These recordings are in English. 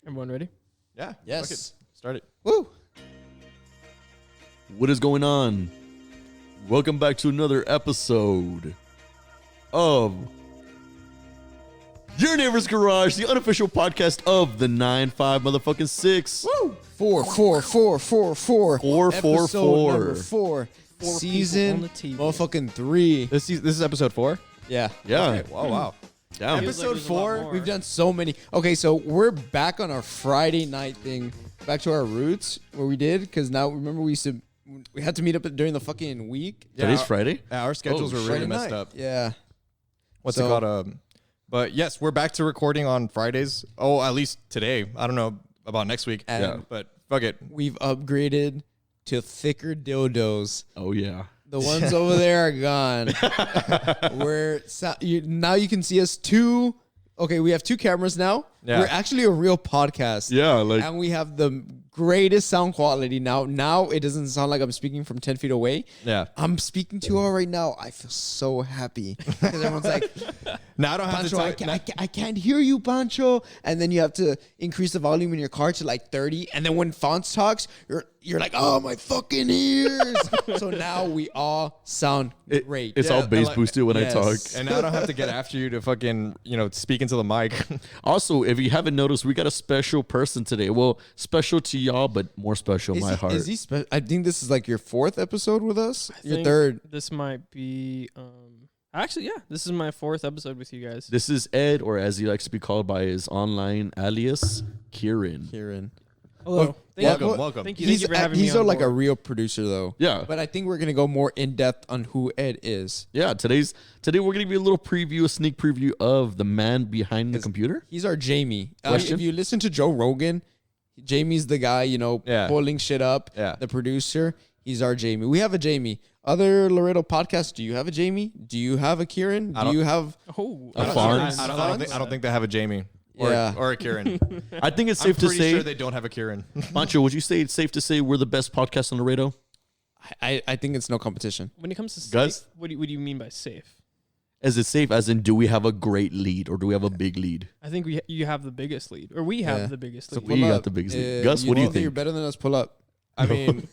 Everyone ready? Yeah. Yes. Start it. Woo. What is going on? Welcome back to another episode of Your Neighbor's Garage, the unofficial podcast of the 9-5 motherfucking 6. Woo. 4. Episode number 4. Season motherfucking 3. This is episode 4? Yeah. Yeah. Okay. Oh, wow. Damn. Feels like Episode there's a lot 4. more. We've done so many. Okay, so we're back on our Friday night thing. Back to our roots where we did, because now remember we had to meet up during the fucking week. Today's Friday? Yeah, our schedules were really Friday messed night. up. Yeah. What's So- it called? But yes, we're back to recording on Fridays. Oh, at least today. I don't know about next week. And Yeah. But fuck it. we've upgraded to thicker dildos. Oh, yeah. The ones over there are gone. Now you can see us two. Okay, we have 2 cameras now. Yeah. We're actually a real podcast. Yeah, like, And we have the greatest sound quality now. Now it doesn't sound like I'm speaking from 10 feet away. Yeah. I'm speaking to you all right now. I feel so happy. Because everyone's like, Now I don't have Pancho, to I can't hear you, Pancho. And then you have to increase the volume in your car to like 30. And then when Fonz talks, you're like, oh, my fucking ears. So now we all sound great. it's Yeah, all bass like- boosted when Yes. I talk. And now I don't have to get after you to fucking, speak into the mic. Also, if you haven't noticed, we got a special person today. Well, special to y'all, but more special in my heart. Is he I think this is like your 4th episode with us. I Your think 3rd. This might be. Actually, yeah. This is my 4th episode with you guys. This is Ed, or as he likes to be called by his online alias, Kieran. Kieran. Hello. Welcome. Thank you for having me. He's on like a board. real producer though. Yeah. But I think we're gonna go more in depth on who Ed is. Yeah, today we're gonna be a little preview, a sneak preview of the man behind the computer. He's our Jamie. Question? If you listen to Joe Rogan, Jamie's the guy, Yeah. pulling shit up. Yeah. The producer. He's our Jamie. We have a Jamie. Other Laredo podcasts, do you have a Jamie? Do you have a Kieran? Do you have Oh, A that's Fonz? nice. I don't think they have a Jamie. Or, Yeah. or a Kieran. I think it's I'm safe to pretty say, sure they don't have a Kieran. Pancho, would you say it's safe to say we're the best podcast on Laredo? I think it's no competition. When it comes to Guys? safe, what do you mean by safe? Is it safe as in do we have a great lead or do we have a big lead? I think you have the biggest lead, or we have Yeah. the biggest So lead. We pull got up. the biggest lead. Gus, what do you You're think? better than us. Pull up. I mean,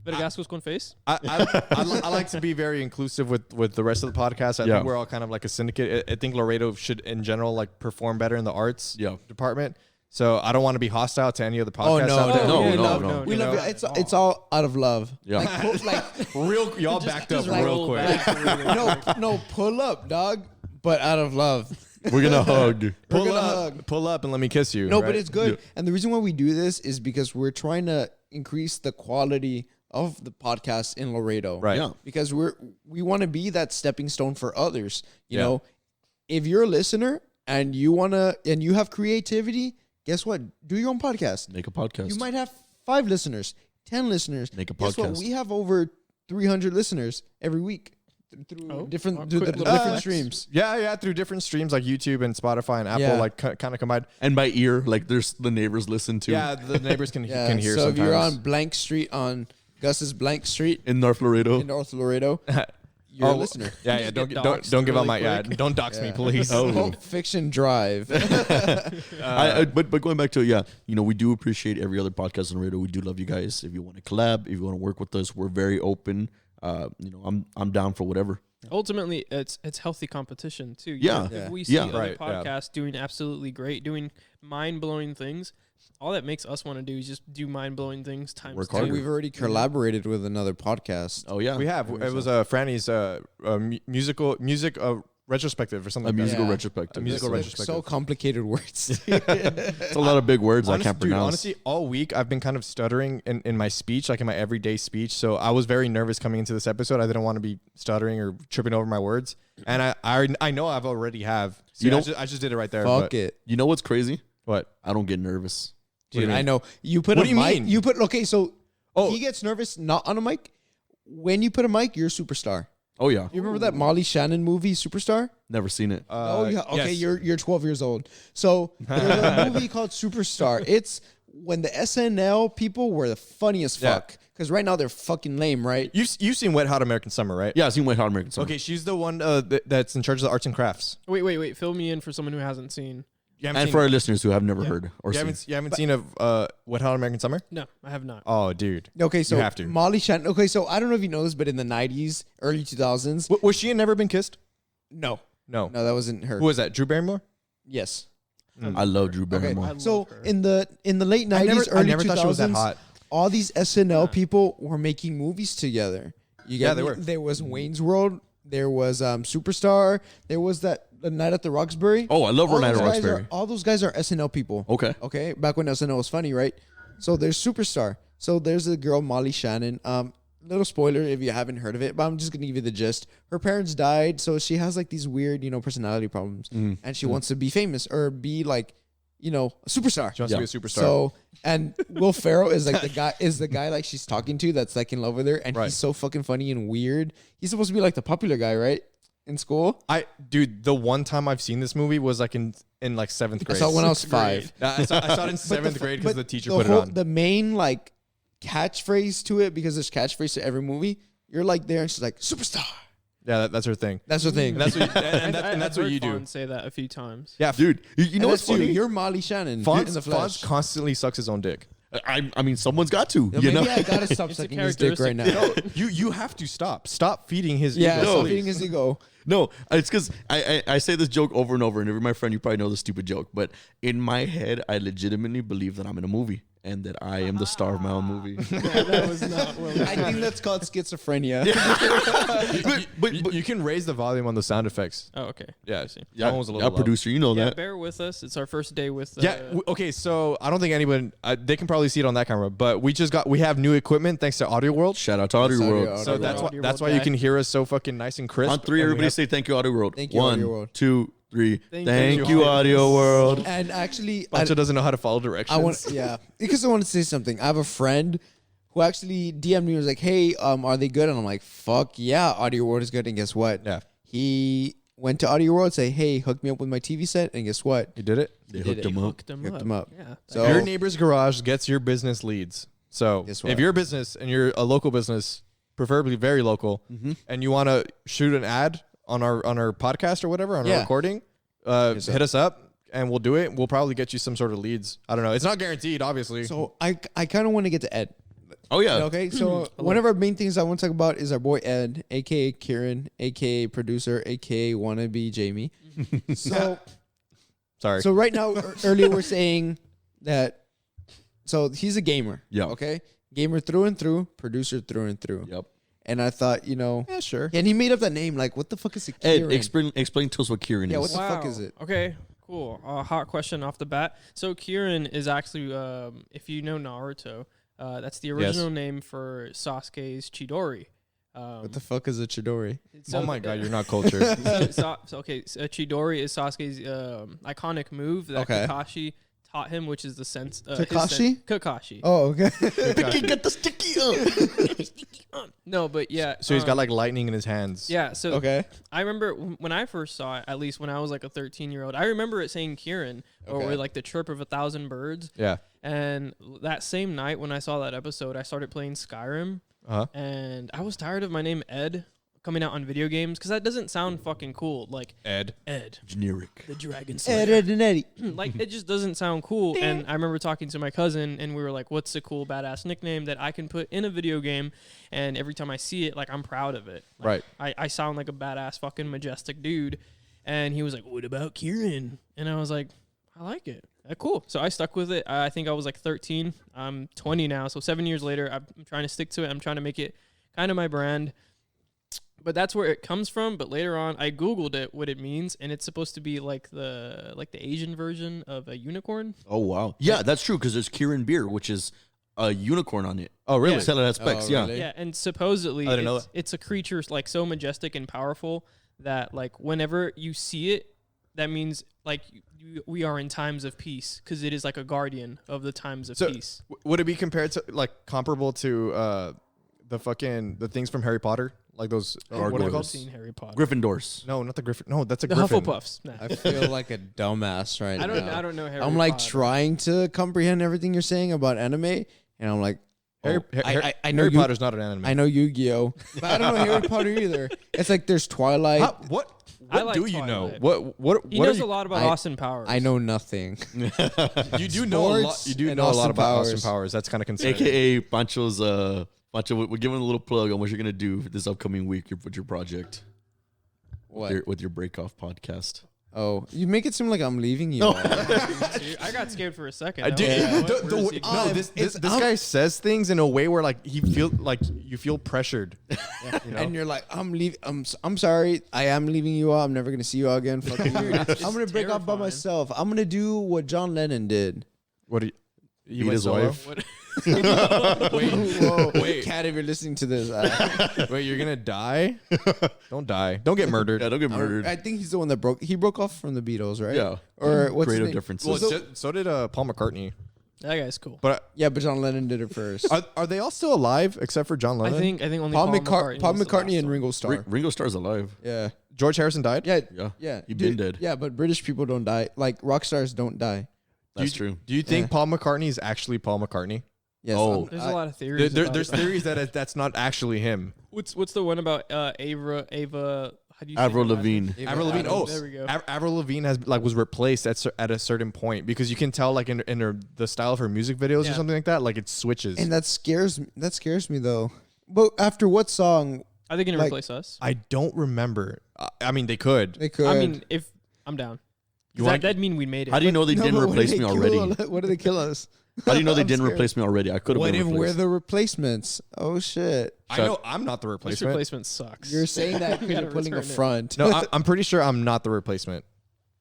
Vergasco's con face. I like to be very inclusive with the rest of the podcast. I Yeah. think we're all kind of like a syndicate. I think Laredo should, in general, like perform better in the arts department. So I don't want to be hostile to any of the podcasts out there. no, we no, love, no. We You love know? it. It's all out of love. Yeah. Real, y'all backed up Just real roll quick. back really no, pull up, dog. But out of love. We're gonna hug. Pull gonna up, hug. pull up, and let me kiss you. No, right? but it's good. Yeah. And the reason why we do this is because we're trying to increase the quality of the podcast in Laredo. Right. Yeah. Because we want to be that stepping stone for others. You Yeah. know, if you're a listener and you have creativity, guess what? Do your own podcast. Make a podcast. You might have 5 listeners, 10 listeners. Make a Guess what? podcast. We have over 300 listeners every week through Oh, different quick little different flex. streams. Yeah, through different streams like YouTube and Spotify and Apple, Yeah. like kind of combined. And by ear, like there's the neighbors listen to. Yeah, the neighbors can Yeah. can hear. So sometimes. if you're on Blank Street on Gus's Blank Street In North Laredo. in North Laredo, you're a listener. yeah, Just get don't doxxed don't give out really my quick. don't dox me, Yeah. please. Oh. Pulp Fiction Drive. But going back to it, yeah, we do appreciate every other podcast on radio. We do love you guys. If you want to collab, if you want to work with us, we're very open. I'm down for whatever. Ultimately, it's healthy competition too. Yeah. If we see Yeah. other Right, yeah. podcasts doing absolutely great, doing mind blowing things, all that makes us want to do is just do mind blowing things times Work 2. harder. We've already collaborated with another podcast. Oh yeah, We have. It was Franny's music retrospective or something. a like that. musical Yeah. retrospective. A musical Like, retrospective. so complicated words. It's a lot of big words I Honestly, can't pronounce. honestly, all week I've been kind of stuttering in my speech, like in my everyday speech. So I was very nervous coming into this episode. I didn't want to be stuttering or tripping over my words. And I know I've already have. So You know- I just did it right there. Fuck but it. You know what's crazy? What? I don't get nervous. do you Dude, mean? I know. You put What a do you mic. mean? You put okay, so Oh. he gets nervous not on a mic. When you put a mic, you're a superstar. Oh yeah, You remember that Molly Shannon movie, Superstar? never seen it. Oh yeah. Okay, yes. you're 12 years old. So there's a movie called Superstar. It's when the SNL people were the funniest Yeah. fuck. Because right now they're fucking lame, right? You've seen Wet Hot American Summer, right? Yeah, I've seen Wet Hot American Summer. Okay, she's the one that's in charge of the arts and crafts. Wait. Fill me in for someone who hasn't seen. And for our listeners who have never heard or you seen. haven't seen Wet Hot American Summer? No, I have not. Oh, dude. Okay, so You have to. Molly Shannon. Okay, so I don't know if you know this, but in the 90s, early 2000s. Was she in Never Been Kissed? No, No. that wasn't her. Who was that? Drew Barrymore? Yes. I love Drew Okay, Barrymore. I love so her. in the late 90s, I early never 2000s, thought she was that hot. all these SNL people were making movies together. You Yeah, get they me? were. There was Wayne's World. There was Superstar. There was the Night at the Roxbury. Oh, I love All Night at those guys Roxbury. are- All those guys are SNL people. Okay. Okay, back when SNL was funny, right? So there's Superstar. So there's a girl, Molly Shannon. Little spoiler if you haven't heard of it, but I'm just gonna give you the gist. Her parents died, so she has like these weird, personality problems, and she wants to be famous or be like, a superstar. She wants to be a superstar. So, and Will Ferrell is like the guy like she's talking to that's like in love with her, and Right. he's so fucking funny and weird. He's supposed to be like the popular guy, right? In school. Dude, the one time I've seen this movie was like in like 7th I grade. saw it when I was Sixth grade. 5. I saw it in But 7th grade because the teacher the put it whole- on. The main like catchphrase to it, because there's catchphrase to every movie. You're like there, and she's like superstar. Yeah, that's her thing. That's the thing. And that's what I've that's what heard you do. Fonz say that a few times. Yeah, Dude, you know And what's that's you. funny? You're Molly Shannon in the Fonz flesh. constantly sucks his own dick. I mean, someone's got to. Yeah, You know? maybe I gotta stop It's a sucking his dick right now. characteristic. You have to stop feeding his Yeah, ego. stop please. feeding his ego. No, it's because I say this joke over and over, and every my friend, you probably know the stupid joke, but in my head, I legitimately believe that I'm in a movie and that I am the star of my own movie. That was not well. I think that's called schizophrenia. but You can raise the volume on the sound effects. Oh, okay. Yeah, I see. that one was a little low. producer, you know Yeah, that. bear with us. It's our first day with. Okay, so I don't think anyone they can probably see it on that camera, but we have new equipment thanks to Audio World. Shout out to Audio Audio World. World. So that's why Audio that's World why you guy. can hear us so fucking nice and crisp. On 3, and we everybody have- say thank you, Audio World. Thank you, 1, Audio World. 2, 3. Thank Thank you, you, Audio World. And actually, Pancho doesn't know how to follow directions. because I want to say something. I have a friend who actually DM'd me and was like, "Hey, are they good?" And I'm like, "Fuck yeah, Audio World is good." And guess what? Yeah. He went to Audio World, say, "Hey, hook me up with my TV set." And guess what? You did it. They did hooked it. them up. Hooked them Hooked up. them up. Yeah. So Your neighbor's garage gets your business leads. So Guess what? if you're a business and you're a local business, preferably very local, and you want to shoot an ad on our podcast or whatever on our Yeah. recording, hit us up and we'll do it. We'll probably get you some sort of leads. I don't know. It's not guaranteed, obviously. So I kind of want to get to Ed. Oh, yeah. Okay, so one of our main things I want to talk about is our boy Ed, aka Kieran, aka producer, aka wannabe Jamie. So Sorry. so right now, earlier we're saying that. So he's a gamer. Yeah. Okay, gamer through and through, producer through and through. Yep. And I thought, yeah, sure. and he made up that name. Like, what the fuck is a Ed, Kieran? explain to us what Kieran Yeah, is. what the fuck is it? Okay, cool. Hot question off the bat. So Kieran is actually, if you know Naruto, that's the original name for Sasuke's Chidori. What the fuck is a Chidori? Oh my God, you're not cultured. Chidori is Sasuke's iconic move that Okay. Kakashi taught him, which is the sense. Kakashi? Kakashi. Oh, okay. Get the sticky up. No, but yeah. So he's got like lightning in his hands. Yeah, so okay. I remember when I first saw it, at least when I was like a 13-year-old, I remember it saying Kieran or Okay. like the chirp of 1,000 birds. Yeah. And that same night when I saw that episode, I started playing Skyrim. Uh-huh. And I was tired of my name Ed coming out on video games because that doesn't sound fucking cool. Like Ed. Generic. the Dragon Ed, Slayer. Ed, and Eddie. Like it just doesn't sound cool. And I remember talking to my cousin and we were like, what's a cool badass nickname that I can put in a video game? And every time I see it, like I'm proud of it. Like, I sound like a badass fucking majestic dude. And he was like, what about Kieran? And I was like, I like it. Cool. So I stuck with it. I think I was like 13. I'm 20 now. So 7 years later, I'm trying to stick to it. I'm trying to make it kind of my brand. But that's where it comes from. But later on, I Googled it, what it means. And it's supposed to be like the Asian version of a unicorn. Oh, wow. Yeah, that's true because there's Kieran beer, which is a unicorn on it. Oh, really? Yeah. Selling at specs, Oh, yeah. really? Yeah. And supposedly I didn't know it's a creature like so majestic and powerful that like whenever you see it, that means like we are in times of peace because it is like a guardian of the times of So peace. would it be compared to like comparable to the things from Harry Potter? Like those what are they I've called? seen Harry Potter. Gryffindors. No, not the Griffin. No, that's a The Griffin. Hufflepuffs. Nah. I feel like a dumbass right I now. don't know Harry I'm like Potter. trying to comprehend everything you're saying about anime, and I'm like, Harry, oh, I know Harry you, Potter's not an anime. I know Yu-Gi-Oh, but I don't know Harry Potter either. It's like there's Twilight. What? I What like do you know? Twilight. What He what knows are a you, lot about I- Austin Powers. I know nothing. you do know a lot. Sports You do and know a lot Austin about Austin Powers. Powers. That's kind of concerning. AKA Pancho's Pancho, we're giving a little plug on what you're gonna do this upcoming week with your project. What? With your break off podcast. Oh, you make it seem like I'm leaving you. No. I got scared for a second. I do. Yeah. No, this guy says things in a way where like he feel like you feel pressured. You know? And you're like, I'm leaving. I'm sorry. I am leaving you all. I'm never gonna see you all again. Fuck you. I'm gonna break off by terrifying. myself. I'm gonna do what John Lennon did. What do you Beat went his solo? wife. What? Whoa, Wait. Cat, if you're listening to this, Wait, you're gonna die? Don't die. Don't get murdered. Yeah, don't get murdered. I think he's the one that broke. He broke off from the Beatles, right? Yeah. Or what's his Creative name? differences. Well, so did Paul McCartney. That guy's cool. But Yeah, but John Lennon did it first. are they all still alive except for John I Lennon? think only Paul Paul McCartney was the last and one. Ringo Starr. Ringo Starr's alive. Yeah. George Harrison died. Yeah. Yeah. Yeah. He been dead. Yeah, but British people don't die. Like rock stars don't die. That's true. Do you think Yeah. Paul McCartney is actually Paul McCartney? Yes. Oh. There's a lot of theories. There's about it. theories that that's not actually him. What's the one about Ava? How do you say Avril her last name? Lavigne. Avril Lavigne. Oh, There we go. Avril Lavigne was replaced at a certain point because you can tell like in her the style of her music videos Yeah. or something like that, like it switches. And that scares me though. But after what song Are they gonna like- replace us? I don't remember. I mean, they could. they could? I mean, if I'm down. You wanna- That'd mean we made it. How do you know they No, didn't but what replace did me they already? kill- What did they kill us? How do you know they I'm didn't scared. replace me already? I could have What been if we're replaced. the replacements? Oh shit! I know I'm not the This replacement. replacement sucks. You're saying that because gotta you're putting a return it. front. No, I'm pretty sure I'm not the replacement.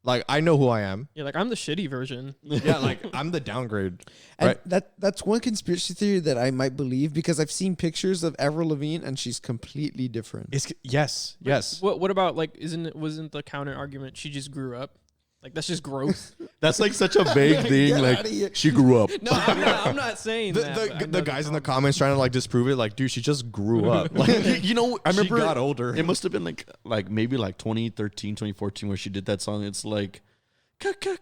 Like I know who I am. You're like, I'm the shitty version. Yeah, like I'm the downgrade. And Right. that's one conspiracy theory that I might believe because I've seen pictures of Avril Lavigne and she's completely different. Yes. What about like wasn't the counter argument she just grew up? Like that's just growth. That's like such a vague thing. Get Like outta here. she grew up. No, I'm not saying that. but I The know guys in the comments trying to like disprove it, like, dude, she just grew up. Like, You know, I she remember got older. It must have been like maybe like 2013, 2014 where she did that song. It's like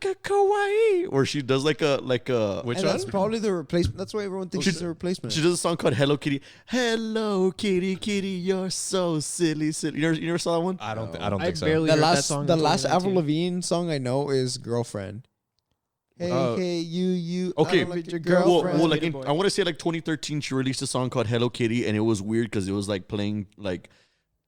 kawaii, where she does like a Which And one? that's probably the replacement. That's why everyone thinks it's a replacement. she does a song called Hello Kitty. Hello Kitty, Kitty, you're so silly, silly. You never saw that one? I don't I think so. barely the heard that last song the in last 2019. Avril Lavigne song I know is Girlfriend. Hey, Oh. hey, you. Okay, I don't like your Well, girlfriend. Well, like Little boy. I want to say like 2013, she released a song called Hello Kitty, and it was weird because it was like playing like,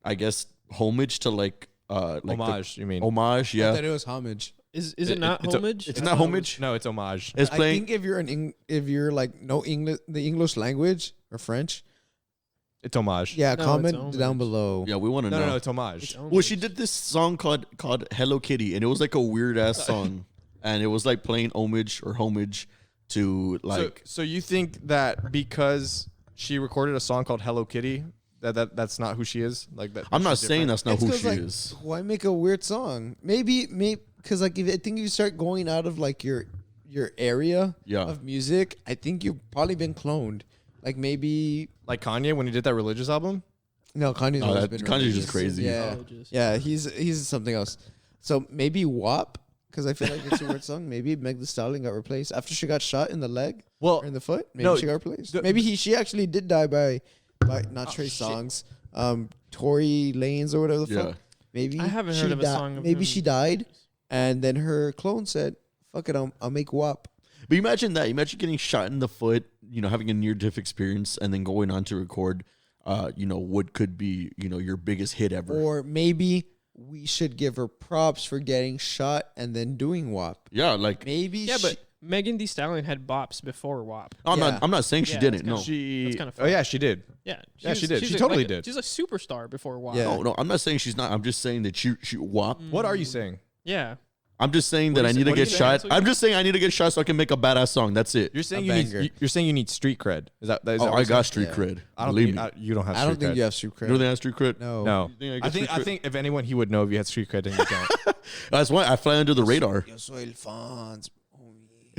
I guess homage to like Homage, you mean? homage, I yeah. thought it was homage. Is it not it's a- homage? It's I not thought it was- homage. No, it's homage. It's I playing. think if you're like no English, the English language or French, It's homage. yeah, No, comment it's down homage. below. Yeah, we want to know. No, it's homage. Well, she did this song called Hello Kitty, and it was like a weird ass song, and it was like playing homage to like. So you think that because she recorded a song called Hello Kitty, that's not who she is? Like that? I'm not she's saying different? that's not It's who 'cause, she like, is. Why make a weird song? Maybe because like if I think if you start going out of like your area Yeah. of music, I think you've probably been cloned. Like maybe Like Kanye when he did that religious album. no, Kanye's No, always that- been Kanye's just religious. crazy. Yeah, Religious. yeah, he's something else. So maybe WAP because I feel like it's a weird song. Maybe Meg Thee Stallion got replaced after she got shot in the leg Well, or in the foot. Maybe no, she got replaced. the- Maybe she actually did die by not Trey Songz, Tory Lanez or whatever the Yeah. fuck. Maybe I haven't she heard of a di- song of Maybe him. she died, and then her clone said, "Fuck it, I'll make WAP." But imagine that. Imagine getting shot in the foot. Having a near death experience, and then going on to record. What could be your biggest hit ever. Or maybe we should give her props for getting shot and then doing WAP. Yeah, like Maybe Yeah, but Megan Thee Stallion had bops before WAP. I'm Yeah. not saying she Yeah, didn't. that's No. She. That's kinda Oh funny. yeah, she did. Yeah, Yeah, she did. she's She a- totally like, did. She's a superstar before WAP. Yeah. No, I'm not saying she's not. I'm just saying that she WAP. What are you saying? Yeah. I'm just saying What that are I you need to saying? What are get you shot. saying? I'm just saying I need to get shot so I can make a badass song. That's it. You're saying A you banger. need. You're saying you need street cred. Is that? Is that Oh, what I you're got saying? street Yeah. cred. I don't Believe think me. you don't have. I don't street think cred. you have street cred. You don't think I have street cred? No. No, You think I I get think street cred? I think if anyone he would know if you had street cred, then you don't. That's why I fly under the radar. Yo soy el Fonz.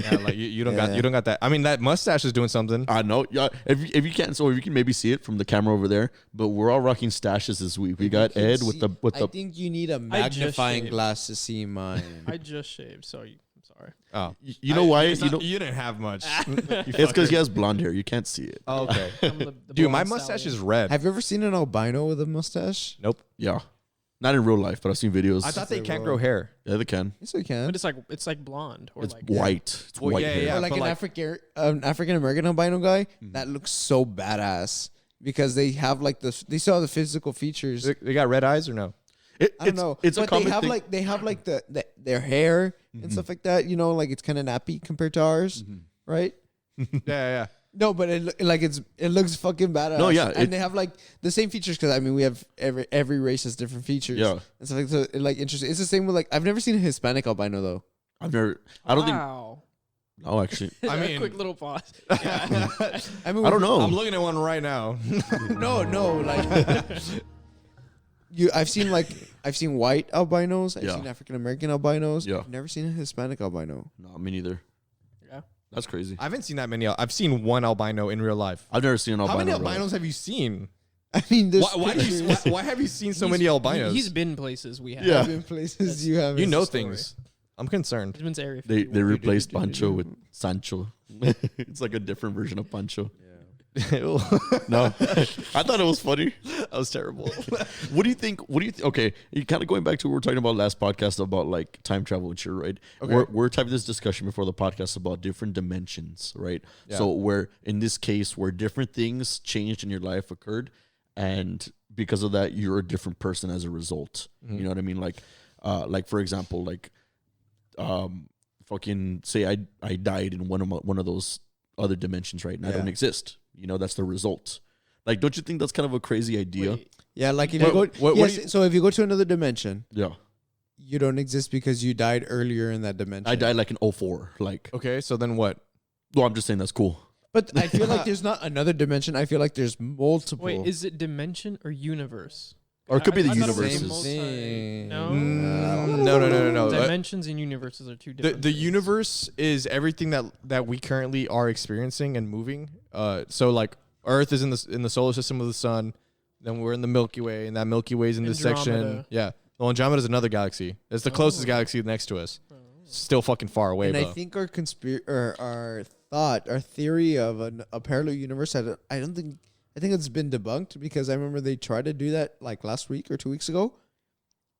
Yeah, like you don't Yeah. got you don't got that. I mean, that mustache is doing something. I know. Yeah, if you can't, so if you can maybe see it from the camera over there. But we're all rocking stashes this week. We got Ed with the I think you need a magnifying shaved. glass to see mine. I just shaved, so I'm sorry. Oh, You know why? It's You not- know, you didn't have much. it's because he has blonde hair. You can't see it. Oh, okay. I'm the Dude, my blonde mustache stallion. is red. Have you ever seen an albino with a mustache? Nope. Yeah. Not in real life, but I've seen videos. I thought they can't grow hair. Yeah, they can. Yes, we can. But it's like blonde or It's like white. It's white hair. Or like an African American albino guy that looks so badass because they have like they still have the physical features. They got red eyes or no? I don't know. It's but a common they have thing. like their hair and stuff like that. You know, like it's kind of nappy compared to ours, right? Yeah. No, but it looks fucking badass. No, yeah, and they have like the same features because I mean we have every race has different features. Yeah, and stuff like so. Like interesting. It's the same with like I've never seen a Hispanic albino though. I don't think. Wow. No, actually. I mean, quick little pause. Yeah. I mean, I don't know. I'm looking at one right now. No, like I've seen white albinos. I've seen African American albinos. Yeah. I've never seen a Hispanic albino. No, me neither. Yeah. That's crazy. I haven't seen that many. I've seen one albino in real life. I've never seen an albino. How many in real life. albinos have you seen? I mean, there's Why have you seen so many albinos? He's been places we have. Yeah. been places you have. You know story. things. I'm concerned. He's been to Area They 51. replaced Pancho with Sancho. It's like a different version of Pancho. No, I thought it was funny. That was terrible. What do you think? Okay, you kind of going back to what we were talking about last podcast about like time travel and shit, right? Okay. We're having this discussion before the podcast about different dimensions, right? Yeah. So where in this case where different things changed in your life occurred, and because of that you're a different person as a result. You know what I mean? Like for example, like fucking say I died in one of those other dimensions, right? And I don't exist. You know, that's the result. Like, don't you think that's kind of a crazy idea? Wait, Yeah, like if What- you go. what So if you go to another dimension, Yeah. you don't exist because you died earlier in that dimension. I died like in 04. Like, Okay, so then what? well, I'm just saying that's cool. But I feel like there's not another dimension. I feel like there's multiple. Wait, is it dimension or universe? Or it could be the I thought it was universes. Same multi- thing. No. No. Dimensions and universes are two different. The things. universe is everything that we currently are experiencing and moving. So like Earth is in the solar system of the sun. Then we're in the Milky Way, and that Milky Way is in this section. Andromeda. Yeah. Well, Andromeda is another galaxy. It's the closest galaxy next to us. Still fucking far away, And bro. I think our theory of a parallel universe, I think it's been debunked because I remember they tried to do that like last week or 2 weeks ago,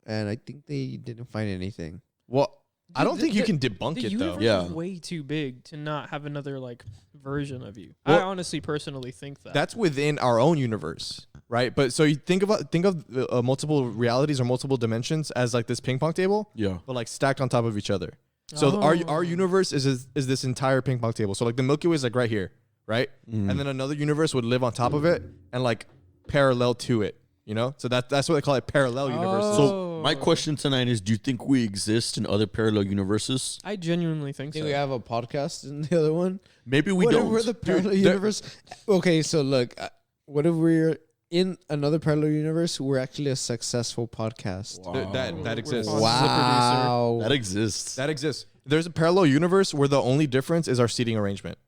and I think they didn't find anything. Well, I don't The- think you the- can debunk The it universe though. Yeah. is way too big to not have another like version of you. Well, I honestly, personally think that. That's within our own universe, right? But so you think of multiple realities or multiple dimensions as like this ping pong table, Yeah. but like stacked on top of each other. So our universe is this entire ping pong table. So like the Milky Way is like right here, right? And then another universe would live on top of it and like parallel to it, you know? So that's what they call it, parallel universes. So my question tonight is, do you think we exist in other parallel universes? I genuinely think so. we have a podcast in the other one. Maybe we What if don't. we're the parallel universe? Okay, so look, what if we're in another parallel universe? We're actually a successful podcast. Wow. That exists. Fonz is a Wow. That exists. That exists. There's a parallel universe where the only difference is our seating arrangement.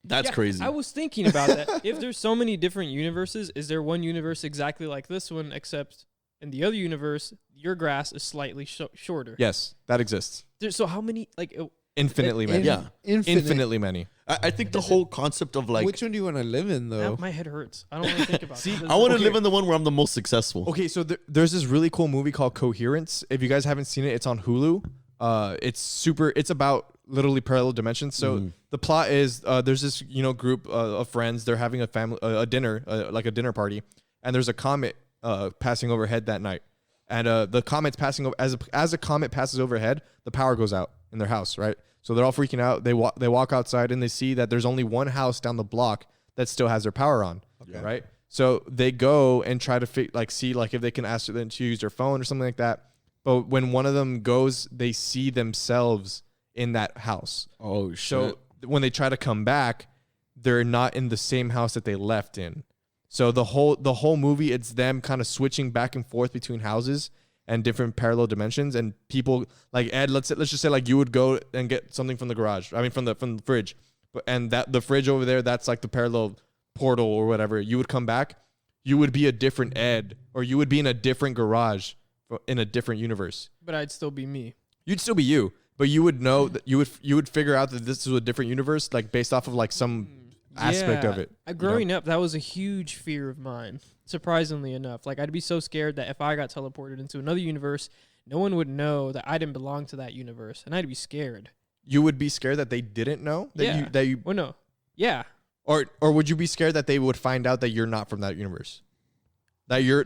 That's Yeah, crazy. I was thinking about that. If there's so many different universes, is there one universe exactly like this one, except in the other universe, your grass is slightly shorter? Yes, that exists. So how many, like, Infinitely many. Yeah. Infinitely many. I think the whole concept of like, Which one do you want to live in, though? my head hurts. I don't want to think about it. I want to Okay. live in the one where I'm the most successful. Okay, so there's this really cool movie called Coherence. If you guys haven't seen it, it's on Hulu. It's about literally parallel dimensions. So the plot is there's this group of friends. They're having a dinner, like a dinner party, and there's a comet passing overhead that night. And the comet's passing over as a comet passes overhead, the power goes out in their house, right? So they're all freaking out. They walk outside and they see that there's only one house down the block that still has their power on, right? So they go and try to see if they can ask them to use their phone or something like that. But when one of them goes, they see themselves in that house. Oh shit. So when they try to come back, they're not in the same house that they left in. So the whole movie, it's them kind of switching back and forth between houses and different parallel dimensions. And people like Ed, let's just say like you would go and get something from the garage. I mean from the fridge, and that the fridge over there, that's like the parallel portal or whatever. You would come back, you would be a different Ed, or you would be in a different garage in a different universe. But I'd still be me. You'd still be you, but you would know that you would figure out that this is a different universe, like based off of like some aspect of it. Growing up, that was a huge fear of mine. Surprisingly enough, like I'd be so scared that if I got teleported into another universe, no one would know that I didn't belong to that universe, and I'd be scared. You would be scared that they didn't know that you. Well, no. Yeah. Or would you be scared that they would find out that you're not from that universe? That you're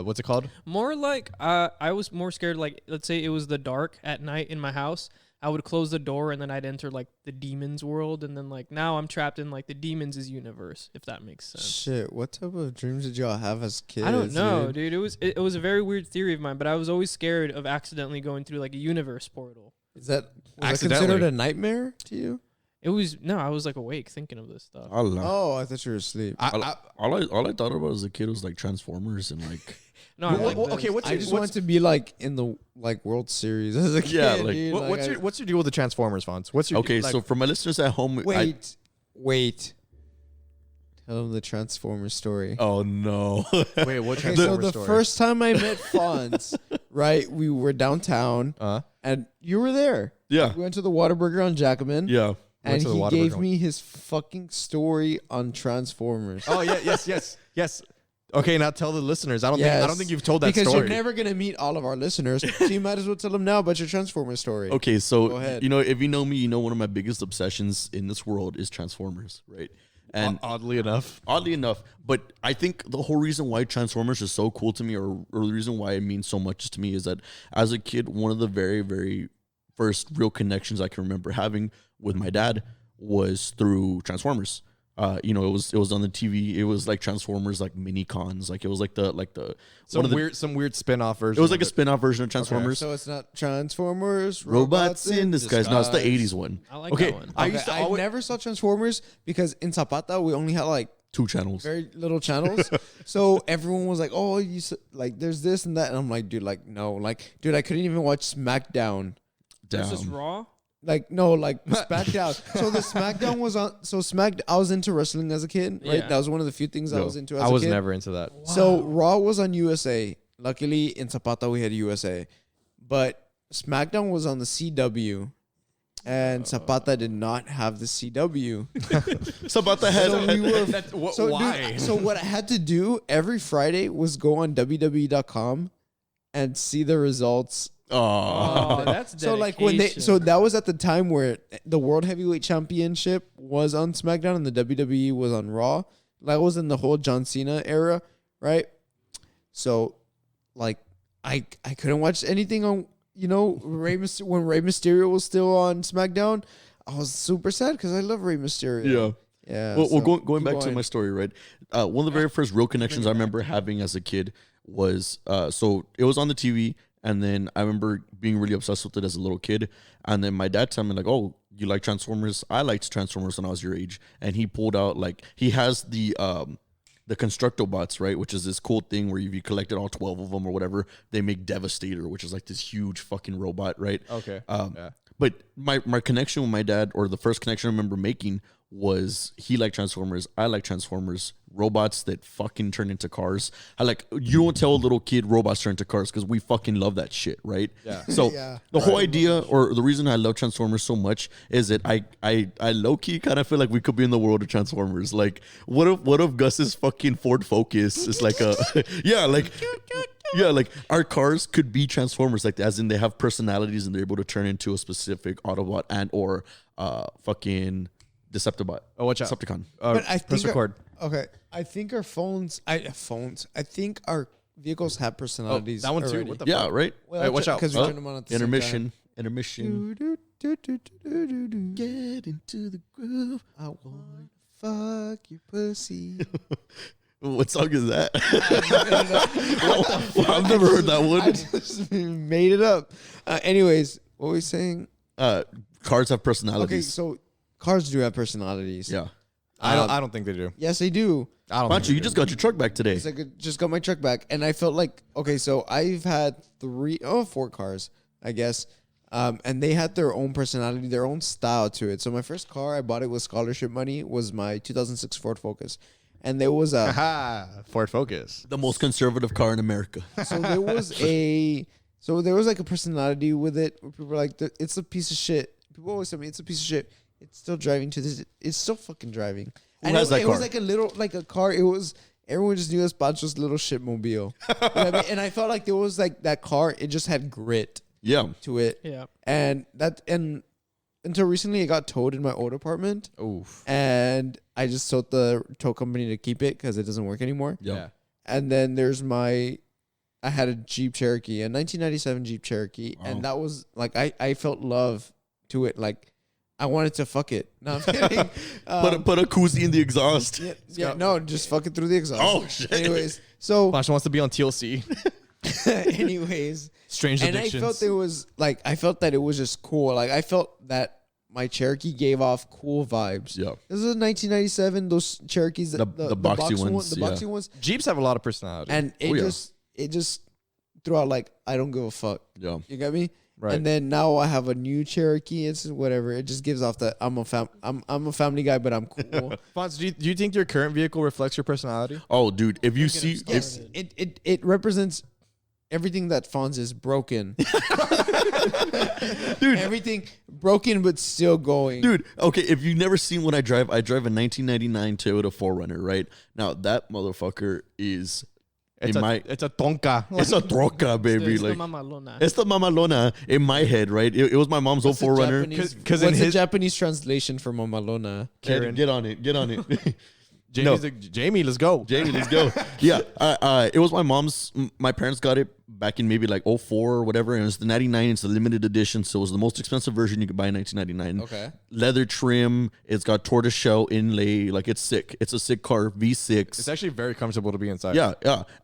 what's it called? More like I was more scared. Like, let's say it was the dark at night in my house. I would close the door and then I'd enter like the demons world, and then like now I'm trapped in like the demons' universe, if that makes sense. Shit, what type of dreams did y'all have as kids? I don't know, dude. It was a very weird theory of mine, but I was always scared of accidentally going through like a universe portal. Was that considered a nightmare to you? It was I was like awake thinking of this stuff. Oh, I thought you were asleep. All I thought about as a kid was like Transformers and like. No, okay. I just want to be like in the like World Series as a kid. Yeah, like dude. What's your deal with the Transformers, Fonz? What's your okay? So for my listeners at home, wait. Tell them the Transformers story. Oh no! Wait, what Transformers story? So the first time I met Fonz, right? We were downtown, and you were there. Yeah, we went to the Whataburger on Jackman. Yeah. And he gave me his fucking story on Transformers. Oh yeah, yes. Okay, now tell the listeners. I don't think you've told that because story. You're never gonna meet all of our listeners, so you might as well tell them now about your Transformers story. Okay, so go ahead. You know, if you know me, you know one of my biggest obsessions in this world is Transformers, right? And oddly enough, but I think the whole reason why Transformers is so cool to me, or the reason why it means so much to me, is that as a kid, one of the very, very first real connections I can remember having with my dad was through Transformers. You know, it was on the TV. It was like Transformers, like mini cons. Like it was like the some weird spin-off version. It was like a spin-off version of Transformers. Okay. So it's not Transformers, Robots in Disguise. No, it's the 80s one. I like that one. I never saw Transformers because in Zapata we only had like 2 channels, very little channels. So everyone was like, "Oh, like there's this and that," and I'm like, "Dude, like no, like dude, I couldn't even watch SmackDown." This is Raw. Like no, like SmackDown. So the SmackDown was on. So I was into wrestling as a kid, right? Yeah. That was one of the few things I was into. As I was a kid. never into that. Wow. So Raw was on USA. Luckily, in Zapata we had USA, but SmackDown was on the CW, and Zapata did not have the CW. Zapata had. Why? Dude, so what I had to do every Friday was go on WWE.com and see the results. Oh, that's dedication. So like that was at the time where the World Heavyweight Championship was on SmackDown and the WWE was on Raw. That was in the whole John Cena era, right? So like I couldn't watch anything on when Rey Mysterio was still on SmackDown. I was super sad because I love Rey Mysterio. Yeah. Well, going back to my story, right? One of the very first real connections I remember having as a kid was so it was on the TV. And then I remember being really obsessed with it as a little kid. And then my dad told me like, "Oh, you like Transformers? I liked Transformers when I was your age." And he pulled out like he has the Constructobots, right? Which is this cool thing where if you collected all 12 of them or whatever, they make Devastator, which is like this huge fucking robot, right? Okay. But my connection with my dad, or the first connection I remember making, was he liked Transformers, I like Transformers, robots that fucking turn into cars. You don't tell a little kid robots turn into cars because we fucking love that shit, right? Yeah. So the whole idea, or the reason I love Transformers so much, is that I low key kind of feel like we could be in the world of Transformers. Like what if Gus's fucking Ford Focus is like a like our cars could be Transformers, like as in they have personalities and they're able to turn into a specific Autobot and or fucking Deceptibot. Oh, watch out. Decepticon. But I press think record. Okay, I think our phones. I think our vehicles have personalities. That one too. already. What the Yeah, fuck? right. Well, Hey, watch out. because we turned them on at the Intermission. Same time. Get into the groove. I wanna fuck your pussy. What song is that? I've never heard that I one. just made it up. Anyways, what were we saying? Cars have personalities. Okay, so cars do have personalities. Yeah. I don't think they do. Yes, they do. I don't. Pancho, you just got your truck back today. It's like I just got my truck back, and I felt like so I've had 4 cars, I guess, and they had their own personality, their own style to it. So my first car, I bought it with scholarship money, was my 2006 Ford Focus, and there was a Ford Focus, the most conservative car in America. so there was like a personality with it. Where people were like, it's a piece of shit. People always tell me it's a piece of shit. It's still driving to this. It's still fucking driving. Who has that it car? was like a little, like a car. It was, everyone just knew as Pancho's little shitmobile. You know what I mean? And I felt like there was like that car. It just had grit to it. Yeah. And until recently, it got towed in my old apartment. Oof. And I just told the tow company to keep it because it doesn't work anymore. Yeah. And then I had a Jeep Cherokee, a 1997 Jeep Cherokee. Wow. And that was like, I felt love to it. Like, I wanted to fuck it. No, I'm kidding. Put a koozie in the exhaust. Yeah, no, just fuck it through the exhaust. Oh, shit. Anyways, so Pancho wants to be on TLC. anyways, Strange and addictions. I felt that it was just cool. Like I felt that my Cherokee gave off cool vibes. Yeah. This was 1997. Those Cherokees, The boxy ones, the boxy ones, Jeeps have a lot of personality. and it just threw out like I don't give a fuck. Yeah. You got me? Right. And then now I have a new Cherokee. It's whatever. It just gives off that I'm a family guy, but I'm cool. Fonz, do you think your current vehicle reflects your personality? Oh, dude, if you see, Yes, it represents everything that Fonz is broken. dude, Everything broken but still going. dude, okay, if you've never seen what I drive a 1999 Toyota 4Runner, right? Now that motherfucker is It's a tonka. it's a troca, baby. It's the Like mamalona. it's the mamalona in my head, right? It was my mom's old 4Runner. Because in what's the his Japanese translation for Mamalona? Karen. Get on it. Jamie's like, Jamie, let's go. Jamie, let's go. Yeah, it was my mom's. My parents got it back in maybe like 04 or whatever, and it was the 99. It's the limited edition, so it was the most expensive version you could buy in 1999. Okay. Leather trim. It's got tortoiseshell inlay. Like it's sick. It's a sick car. V6. It's actually very comfortable to be inside. Yeah.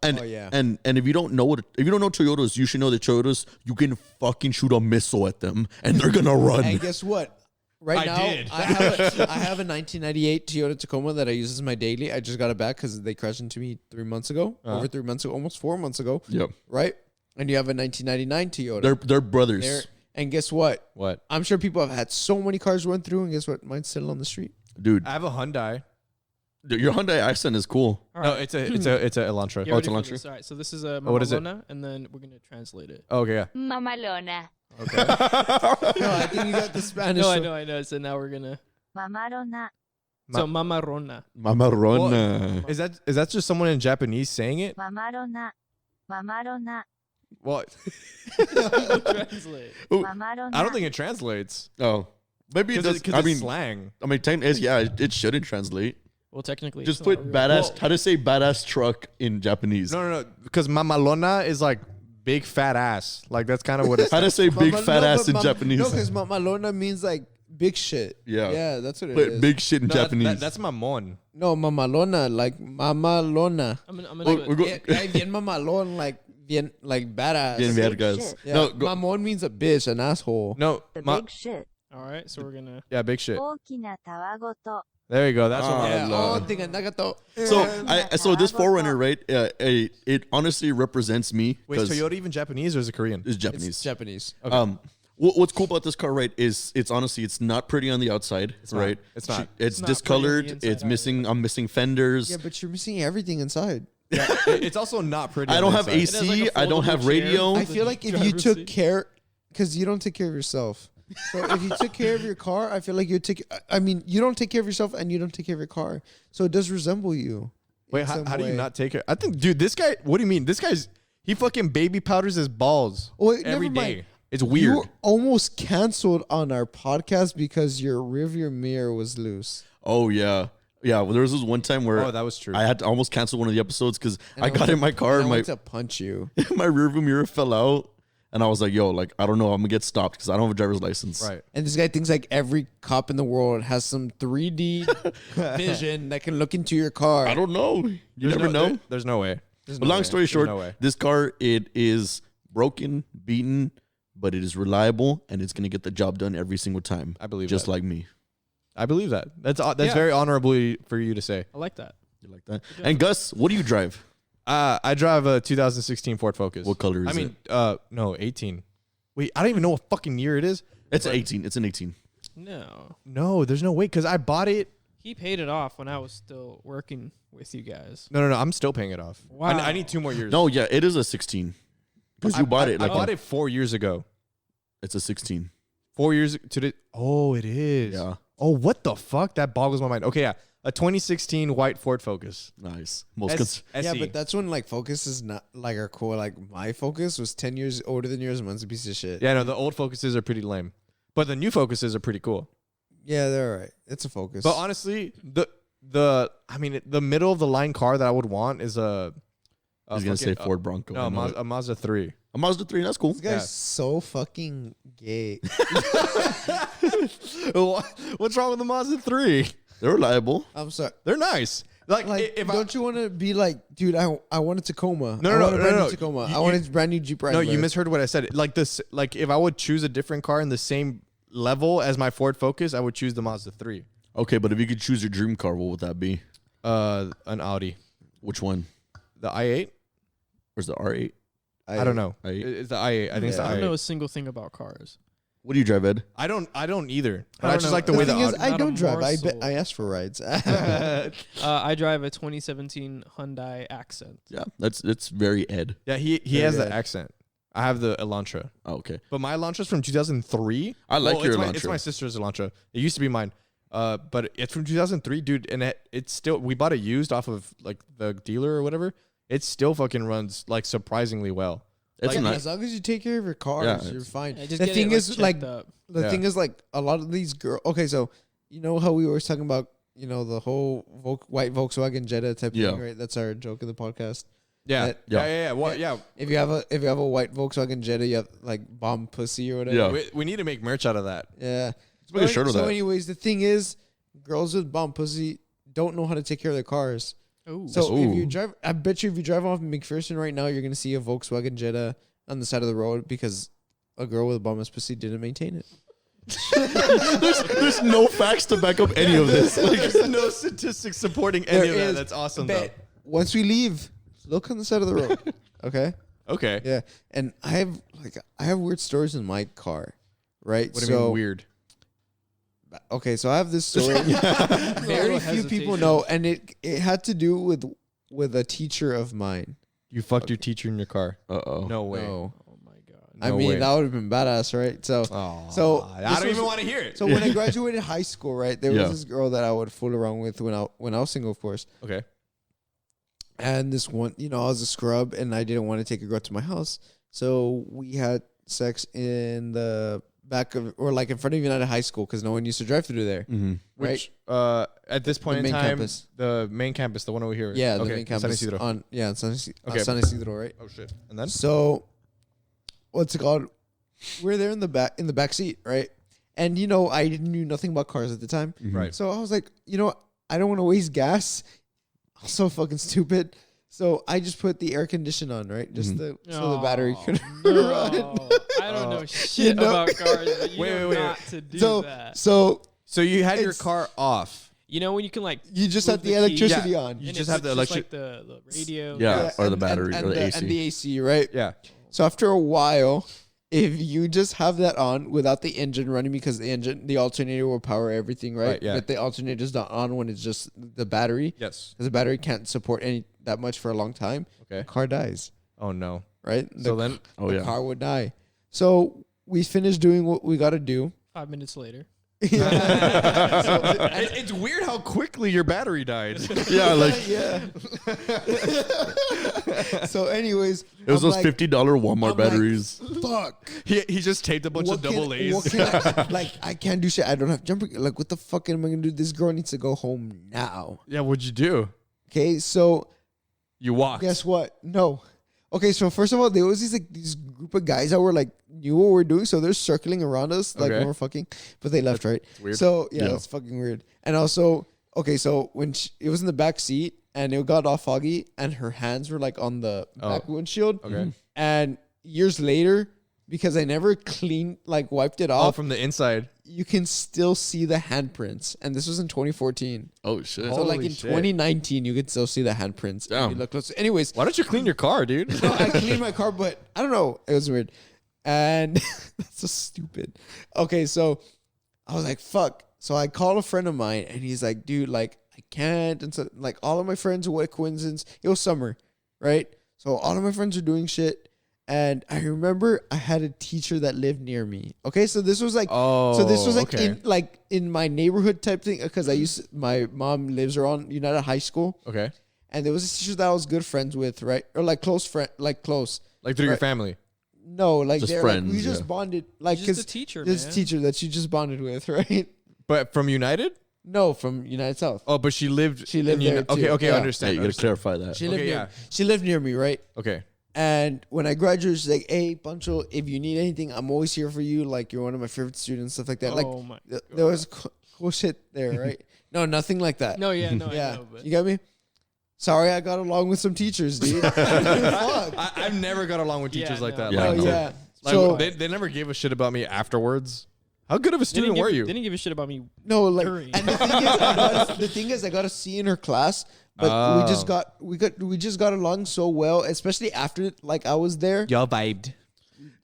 And and if you don't know Toyotas, you should know that Toyotas, you can fucking shoot a missile at them and they're gonna run. And guess what? Right now, I have a 1998 Toyota Tacoma that I use as my daily. I just got it back because they crashed into me 3 months ago, over 3 months ago, almost 4 months ago. Yep. Right? And you have a 1999 Toyota. They're brothers. And guess what? What? I'm sure people have had so many cars run through, and guess what? Mine's still on the street. Dude, I have a Hyundai. your Hyundai accent is cool. All No, right. it's a Elantra. Get ready it's a for launcher? this. All right, so this is a what is it? mamalona, and then we're gonna translate it. Oh, okay, yeah. Mamalona. Okay. No, I think you got the Spanish. No, one. I know. So now we're gonna. Mamarona. So mamarona. Mamarona. Is that just someone in Japanese saying it? Mamarona. Mamarona. Well, Translate. Mamarona. I don't think it translates. Oh, maybe it does. Because I it's mean, slang. it shouldn't translate. Well, technically, Just it's put not real. badass. How to say badass truck in Japanese? No. Because mamalona is like big fat ass. Like that's kind of what it's. How to say big fat ass in Japanese? No, because Mamalona means like big shit. Yeah. Yeah, that's what it Put is. big shit in No, Japanese. That's mamon. No, Mamalona, like Mamalona. I'm gonna Oh, put- we're go- Bien mamalon, bien like badass. Bien vergas. Yeah. No, go, Mamon means a bitch, an asshole. No. The big shit. All right, so we're gonna. Yeah, big shit. 大きなたわごと。 There you go. That's what. Ah, Yeah, Lord. oh, tingnan na ka to. so this 4Runner, right? It honestly represents me Wait, is because Toyota even Japanese or is it Korean? it's Japanese. It's Japanese. What's cool about this car, right? Is it's honestly it's not pretty on the outside, not. right? It's not. It's not pretty on discolored. the inside It's missing. I'm missing fenders. Yeah, but you're missing everything inside. It's also not pretty. I on don't the have inside. It has, AC. like, a I don't have foldable chair. radio. I feel like if you driver's took seat. care, because you don't take care of yourself. So if you took care of your car, I feel like you take. I mean, you don't take care of yourself, and you don't take care of your car. So it does resemble you. Wait, in how some do you way. not take it? I think, dude, this guy. What do you mean? This guy's he fucking baby powders his balls Oh, wait, every never day. mind. It's weird. You almost canceled on our podcast because your rearview mirror was loose. Oh yeah. Well, there was this one time where Oh, that was true. I had to almost cancel one of the episodes because And I got in my car and I and my went to punch you. my rearview mirror fell out, and I was like, "Yo, like I don't know, I'm gonna get stopped because I don't have a driver's license." Right. And this guy thinks like every cop in the world has some 3D vision that can look into your car. I don't know. You never know. There's no way. There's But no long way. story short, no way. this car it is broken, beaten, but it is reliable and it's gonna get the job done every single time. I believe just that. like me. I believe that. That's Yeah. very honorable for you to say. I like that. You like that? And Gus, what do you drive? I drive a 2016 Ford Focus. What color is I mean, no, 18. Wait, I don't even know what fucking year it is. It's 18. It's an 18. No, No, there's no way because I bought it. he paid it off when I was still working with you guys. No, I'm still paying it off. Wow. I need 2 more years. No, yeah, it is a 16. Because you bought it. I Like bought it 4 years ago. It's a 16. 4 years to the. Oh, it is. Yeah. Oh, what the fuck? That boggles my mind. Okay, yeah. A 2016 white Ford Focus. Nice. Yeah, but that's when like Focus is not like our core. Like my Focus was 10 years older than yours and one's a piece of shit. Yeah, no, the old Focuses are pretty lame. But the new Focuses are pretty cool. Yeah, they're all right. It's a Focus. But honestly, the middle of the line car that I would want is a I was going to say Ford Bronco. No, a Mazda 3. A Mazda 3, that's cool. This guy's so fucking gay. What's wrong with the Mazda 3? They're reliable. I'm sorry. They're nice. Like don't you want to be like, dude? I want a Tacoma. No, I want a brand no. new Tacoma. I want a brand new Jeep Wrangler. No, you misheard what I said. Like this, like if I would choose a different car in the same level as my Ford Focus, I would choose the Mazda 3. Okay, but if you could choose your dream car, what would that be? An Audi. Which one? The i8. Where's the R8? I don't know. I8? It's the i8. I think it's the I i8. don't know a single thing about cars. What do you drive, Ed? I don't either. But I I don't just know. like the The way the thing is, Audi. I Not a don't drive. morsel. I ask for rides. I drive a 2017 Hyundai Accent. Yeah, it's very Ed. Yeah, he has the accent. I have the Elantra. Oh, okay. But my Elantra's from 2003. I like your It's Elantra. my sister's Elantra. It used to be mine. But it's from 2003, dude. And it's still, we bought it used off of like the dealer or whatever. It still fucking runs like surprisingly well. It's Like, nice. as long as you take care of your cars, Yeah. you're fine. Yeah, just the get thing it, is, checked like, up. the thing is, like, a lot of these girls. Okay, so you know how we were talking about, you know, the whole white Volkswagen Jetta type Yeah. thing, right? That's our joke of the podcast. Yeah. That- Yeah. What? Yeah. If you have a white Volkswagen Jetta, you have like bomb pussy or whatever. Yeah. We need to make merch out of that. Yeah. Let's make a shirt of so that. anyways, the thing is, girls with bomb pussy don't know how to take care of their cars. Ooh. So Ooh. if you drive, I bet you if you drive off McPherson right now, you're gonna see a Volkswagen Jetta on the side of the road because a girl with a bomb ass pussy didn't maintain it. There's no facts to back up any of this. Like, There's no statistics supporting any There of that. is. That's awesome, Bet once we leave, look on the side of the road. Okay. though. Okay. Yeah. And I have weird stories in my car. Right. What do you mean weird? Okay, so I have this story. Very Little few people hesitation. know, and it had to do with a teacher of mine. You fucked your teacher in your car. uh-oh. No way. No. Oh my god. I No mean, way. that would have been badass, right? So, so I this don't was- even want to hear it. So when I graduated high school, right, there Yeah. was this girl that I would fool around with when I was single, of course. Okay. And this one, you know, I was a scrub, and I didn't want to take a girl to my house, so we had sex in the back of, or like in front of United High School, because no one used to drive through there. Mm-hmm. Right. Which at this point in main time, campus. the main campus, the one over here. Yeah, okay. the main San campus Isidro. on Okay. San Isidro, right? Oh shit. And then So, what's it called? We're there in the back seat, right? And you know, I knew nothing about cars at the time, right. so I was like, you know, I don't want to waste gas. I'm so fucking stupid. So I just put the air condition on, right? Just so the battery could No, run. I don't know shit You know- about cars, but you Wait, know wait, wait. not to do So that. so So you had your It's- car off. You know when you can like you just move have the key? electricity Yeah. on. You And just it's have the just electric. like the radio. Yeah. Or the and- battery or the AC. and the AC, right? Yeah. So after a while, if you just have that on without the engine running, because the alternator will power everything, right? Right, yeah. But the alternator's not on when it's just the battery, Yes. because the battery can't support that much for a long time. Okay. The car dies, Oh no. right? So then, Oh, the yeah. car would die. So we finished doing what we got to do. 5 minutes later. it's weird how quickly your battery died. Yeah, like, Yeah. So, anyways, it was I'm those like, $50 Walmart I'm like, batteries. fuck. he just taped a bunch of double A's. What can I, like, I can't do shit. I don't have jumper. Like, what the fuck am I gonna do? This girl needs to go home now. Yeah. What'd you do? Okay, so You walked. guess what? No. Okay, so first of all, there was these group of guys that were like knew what we're doing, so they're circling around us like Okay. when we're fucking, but they left, right? weird. So yeah, Yeah. that's fucking weird. And also, okay, so when it was in the back seat and it got all foggy, and her hands were like on the back windshield. Okay. And years later, because I never wiped it Oh, off, from the inside. you can still see the handprints. And this was in 2014. Oh, shit. So like Holy in shit. 2019, you could still see the handprints. if Damn. you look close. Anyways, Why don't you clean your car, dude? no, I cleaned my car, but I don't know. It was weird. And that's so stupid. Okay, so I was like, fuck. So I called a friend of mine and he's like, dude, like, I can't. And so, like, all of my friends, what a coincidence. It was summer, right? So all of my friends are doing shit. And I remember I had a teacher that lived near me. Okay, so this was like, in my neighborhood type thing. Because my mom lives around United High School. Okay. And there was a teacher that I was good friends with, right? Or like close friend, like close. Like through your family. No, like just they're friends, like, we just bonded, like Just a teacher, this man. teacher that you just bonded with, right? But from United? No, from United South. Oh, but she lived. She lived in there too. Okay, Yeah. I Yeah, understand. you got to clarify that. She lived Okay, near. yeah. She lived near me, right? Okay. And when I graduated, she's like, "Hey, Pancho, if you need anything, I'm always here for you. Like, you're one of my favorite students, stuff like that." Like, Oh my there was cool shit there, right? No, nothing like that. No, yeah, no, yeah, I know, but you got me. Sorry, I got along with some teachers, dude. Fuck. I've never got along with teachers Yeah, like no. that. Yeah, Oh no. yeah. Like, So they never gave a shit about me afterwards. How good of a they student didn't were give, you? They didn't give a shit about me. no, like, During. and the thing is, I got a C in her class, but Oh. we just got along so well, especially after like I was there. Y'all vibed.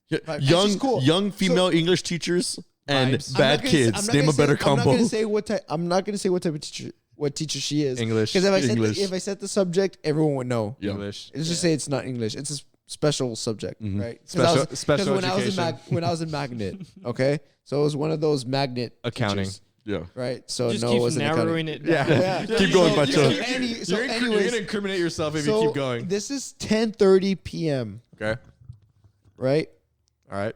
Yeah, Right. young She's cool. young female English teachers and Vibes. bad kids. Name a better combo. I'm not gonna say what type. I'm not gonna say what type of teacher. What teacher she is. English. Because English. if I said the subject, everyone would know. Yeah. English. Let's just say it's not English. It's a special subject, right? 'Cause Special when education. when I was in magnet, okay, so it was one of those magnet Accounting. teachers, Yeah. right? So Just no, it keeps wasn't narrowing accounting. it. Down. Yeah. Keep going, So Pancho. anyways, You're gonna incriminate yourself if you keep going. This is 10:30 p.m. Okay. right? All right.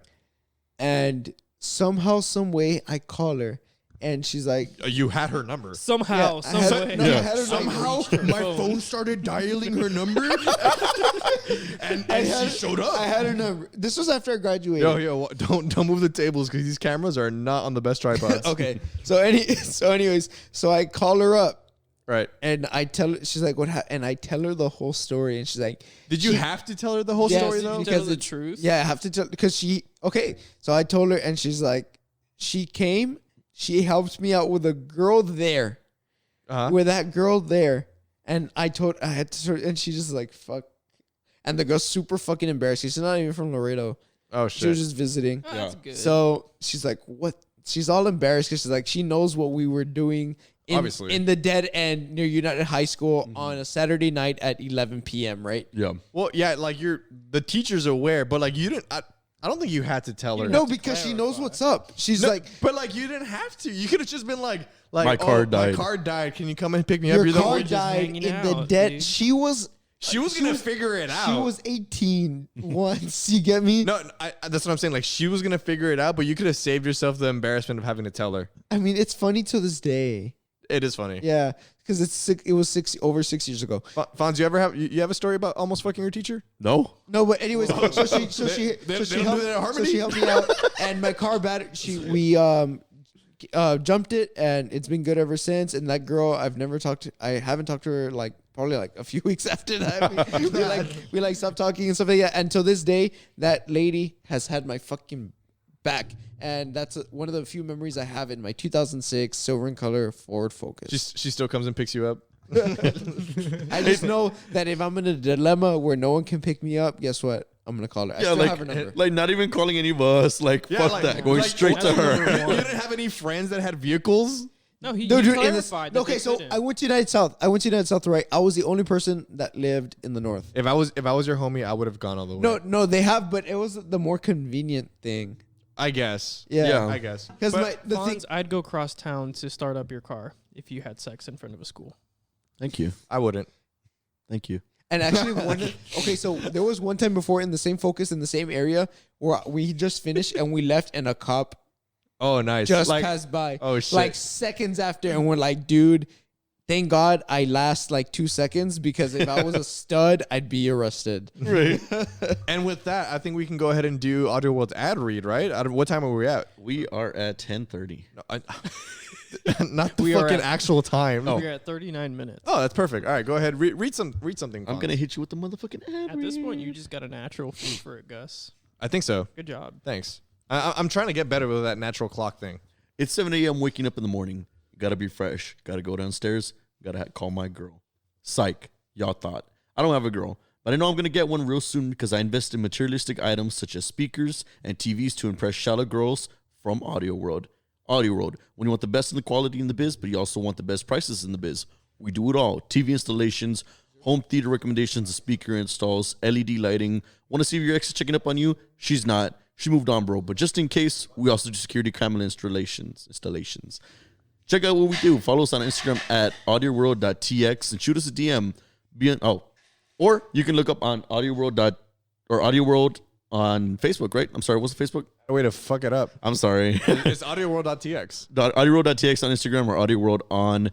And somehow, some way, I call her, and she's like, You had her number. Somehow, Yeah, some I had- way. no, I had her Somehow my phone started dialing her number, and she showed up. I had her number. This was after I graduated. Yo, don't move the tables because these cameras are not on the best tripods. Okay. So anyways, so I call her up. Right. And I tell her, she's like, what? And I tell her the whole story, and she's like, Did you have to tell her the whole Yes, story you though? because Tell the it- truth. yeah, I have to tell because so I told her, and she's like, she came, she helped me out with a girl there, Uh-huh. with that girl there, and I had to, and she just like fuck, and the girl's super fucking embarrassed. She's not even from Laredo. Oh She was shit. just visiting. Oh, that's good. So she's like, what? She's all embarrassed because she's like, she knows what we were doing Obviously. in the dead end near United High School on a Saturday night at 11 p.m., right? Yeah. Well, yeah, like the teacher's aware, but like you didn't. I don't think you had to tell her. No, because she knows what's up. She's like, but like you didn't have to. You could have just been like, My car died. My car died. Can you come and pick me up? your You're the car one- died hanging in the out, dead. dude. She was She was gonna figure it out. She was 18 once. You get me? No, that's what I'm saying. Like she was gonna figure it out, but you could have saved yourself the embarrassment of having to tell her. I mean, it's funny to this day. It is funny. Yeah, because it was over 6 years ago. Fonz, you ever have you have a story about almost fucking your teacher? No. No, but anyways, so she they don't helped, do that at so Harmony? she helped me out, and my car battery. We jumped it, and it's been good ever since. And that girl, I haven't talked to her like probably like a few weeks after that. we stopped talking and stuff like that. And till this day, that lady has had my fucking back, and that's one of the few memories I have in my 2006 silver in color Ford Focus. She still comes and picks you up. I just know that if I'm in a dilemma where no one can pick me up, guess what? I'm gonna call her. I still have her number. like not even calling any of us. Like fuck that, going straight to her. You didn't have any friends that had vehicles? No, he No, dude, in this, clarified. that okay, they so couldn't. I went to United South, right? I was the only person that lived in the north. If I was your homie, I would have gone all the way. No, they have, but it was the more convenient thing. I guess. Yeah. I guess. Because the thing, Fonz, I'd go cross town to start up your car if you had sex in front of a school. Thank you. I wouldn't. Thank you. and actually, okay, so there was one time before in the same Focus in the same area where we just finished and we left, and a cop Oh, nice. just like, passed by. oh, shit. Like seconds after, and we're like, dude, thank God I last like 2 seconds, because if I was a stud, I'd be arrested. Right. and with that, I think we can go ahead and do Audio World's ad read, right? What time are we at? We are at 10:30. No, not the We are fucking at- actual time. We're at 39 minutes. Oh, that's perfect. All right, go ahead. Read something. I'm Fonz. gonna hit you with the motherfucking ad. At this point, you just got a natural feel for it, Gus. I think so. Good job. Thanks. I'm trying to get better with that natural clock thing. It's 7 a.m. waking up in the morning. Gotta be fresh. Gotta go downstairs. Gotta call my girl. Psych. Y'all thought. I don't have a girl, but I know I'm gonna get one real soon because I invest in materialistic items such as speakers and TVs to impress shallow girls from Audio World. Audio World. When you want the best in the quality in the biz, but you also want the best prices in the biz. We do it all. TV installations, home theater recommendations, speaker installs, LED lighting. Want to see if your ex is checking up on you? She's not. She moved on, bro. But just in case, we also do security camera installations. Check out what we do. Follow us on Instagram at audioworld.tx and shoot us a DM. Or you can look up on audioworld on Facebook, right? I'm sorry, what's the Facebook? Way to fuck it up. I'm sorry. It's audioworld.tx. Audioworld.tx on Instagram or audioworld on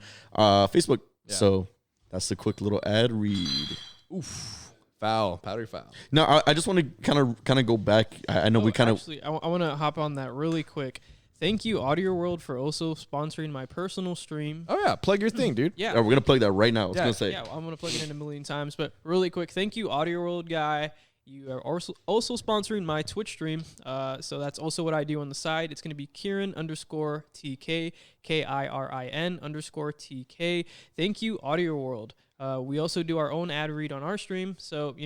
Facebook. Yeah. So that's the quick little ad read. Oof. Foul. Powdery foul. Now, I just want to kind of go back. I know we kind of... Actually, I want to hop on that really quick. Thank you, Audio World, for also sponsoring my personal stream. Oh, yeah. Plug your thing, dude. Yeah. We're going to plug that right now. I was going to say. Yeah, I'm going to plug it in a million times. But really quick, thank you, Audio World guy. You are also sponsoring my Twitch stream. So that's also what I do on the side. It's going to be Kirin_TK, KIRIN_TK. Thank you, Audio World. We also do our own ad read on our stream. So,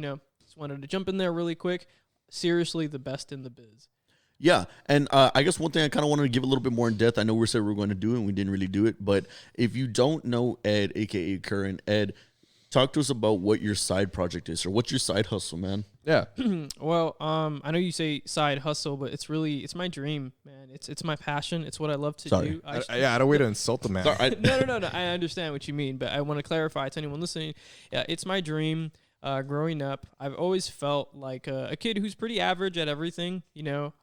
just wanted to jump in there really quick. Seriously, the best in the biz. Yeah, and I guess one thing I kind of wanted to give a little bit more in depth. I know we said we were going to do it, and we didn't really do it. But if you don't know Ed, a.k.a. Current Ed, talk to us about what your side project is, or what's your side hustle, man? Yeah. Well, I know you say side hustle, but it's my dream, man. It's my passion. It's what I love to do. I had a way to insult the man. Sorry, No. I understand what you mean, but I want to clarify to anyone listening. Yeah, it's my dream. Growing up, I've always felt like a kid who's pretty average at everything.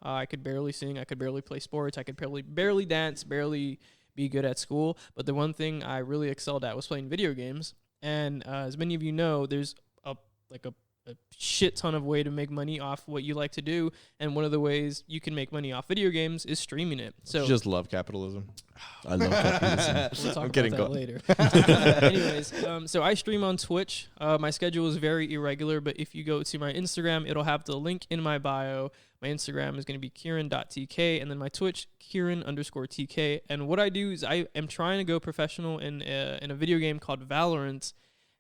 I could barely sing, I could barely play sports, I could barely dance, barely be good at school. But the one thing I really excelled at was playing video games. And as many of you know, there's a shit ton of way to make money off what you like to do. And one of the ways you can make money off video games is streaming it. So You just love capitalism. I love capitalism. we'll talk I'm about kidding, that go. later. Anyways, so I stream on Twitch. My schedule is very irregular, but if you go to my Instagram, it'll have the link in my bio. My Instagram is going to be Kirin.tk, and then my Twitch, Kirin_TK. And what I do is I am trying to go professional in a video game called Valorant,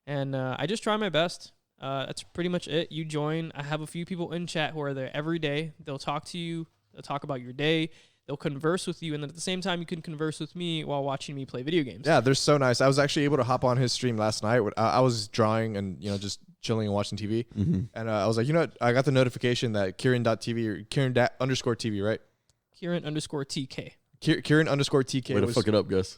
and I just try my best. That's pretty much it. You join. I have a few people in chat who are there every day. They'll talk to you. They'll talk about your day. They'll converse with you, and then at the same time, you can converse with me while watching me play video games. Yeah, they're so nice. I was actually able to hop on his stream last night. I was drawing and just chilling and watching TV, and I was like, I got the notification that Kirin.tv or Kirin_TV, right? Kirin_TK. Kirin_TK. Way to fuck it up, Gus.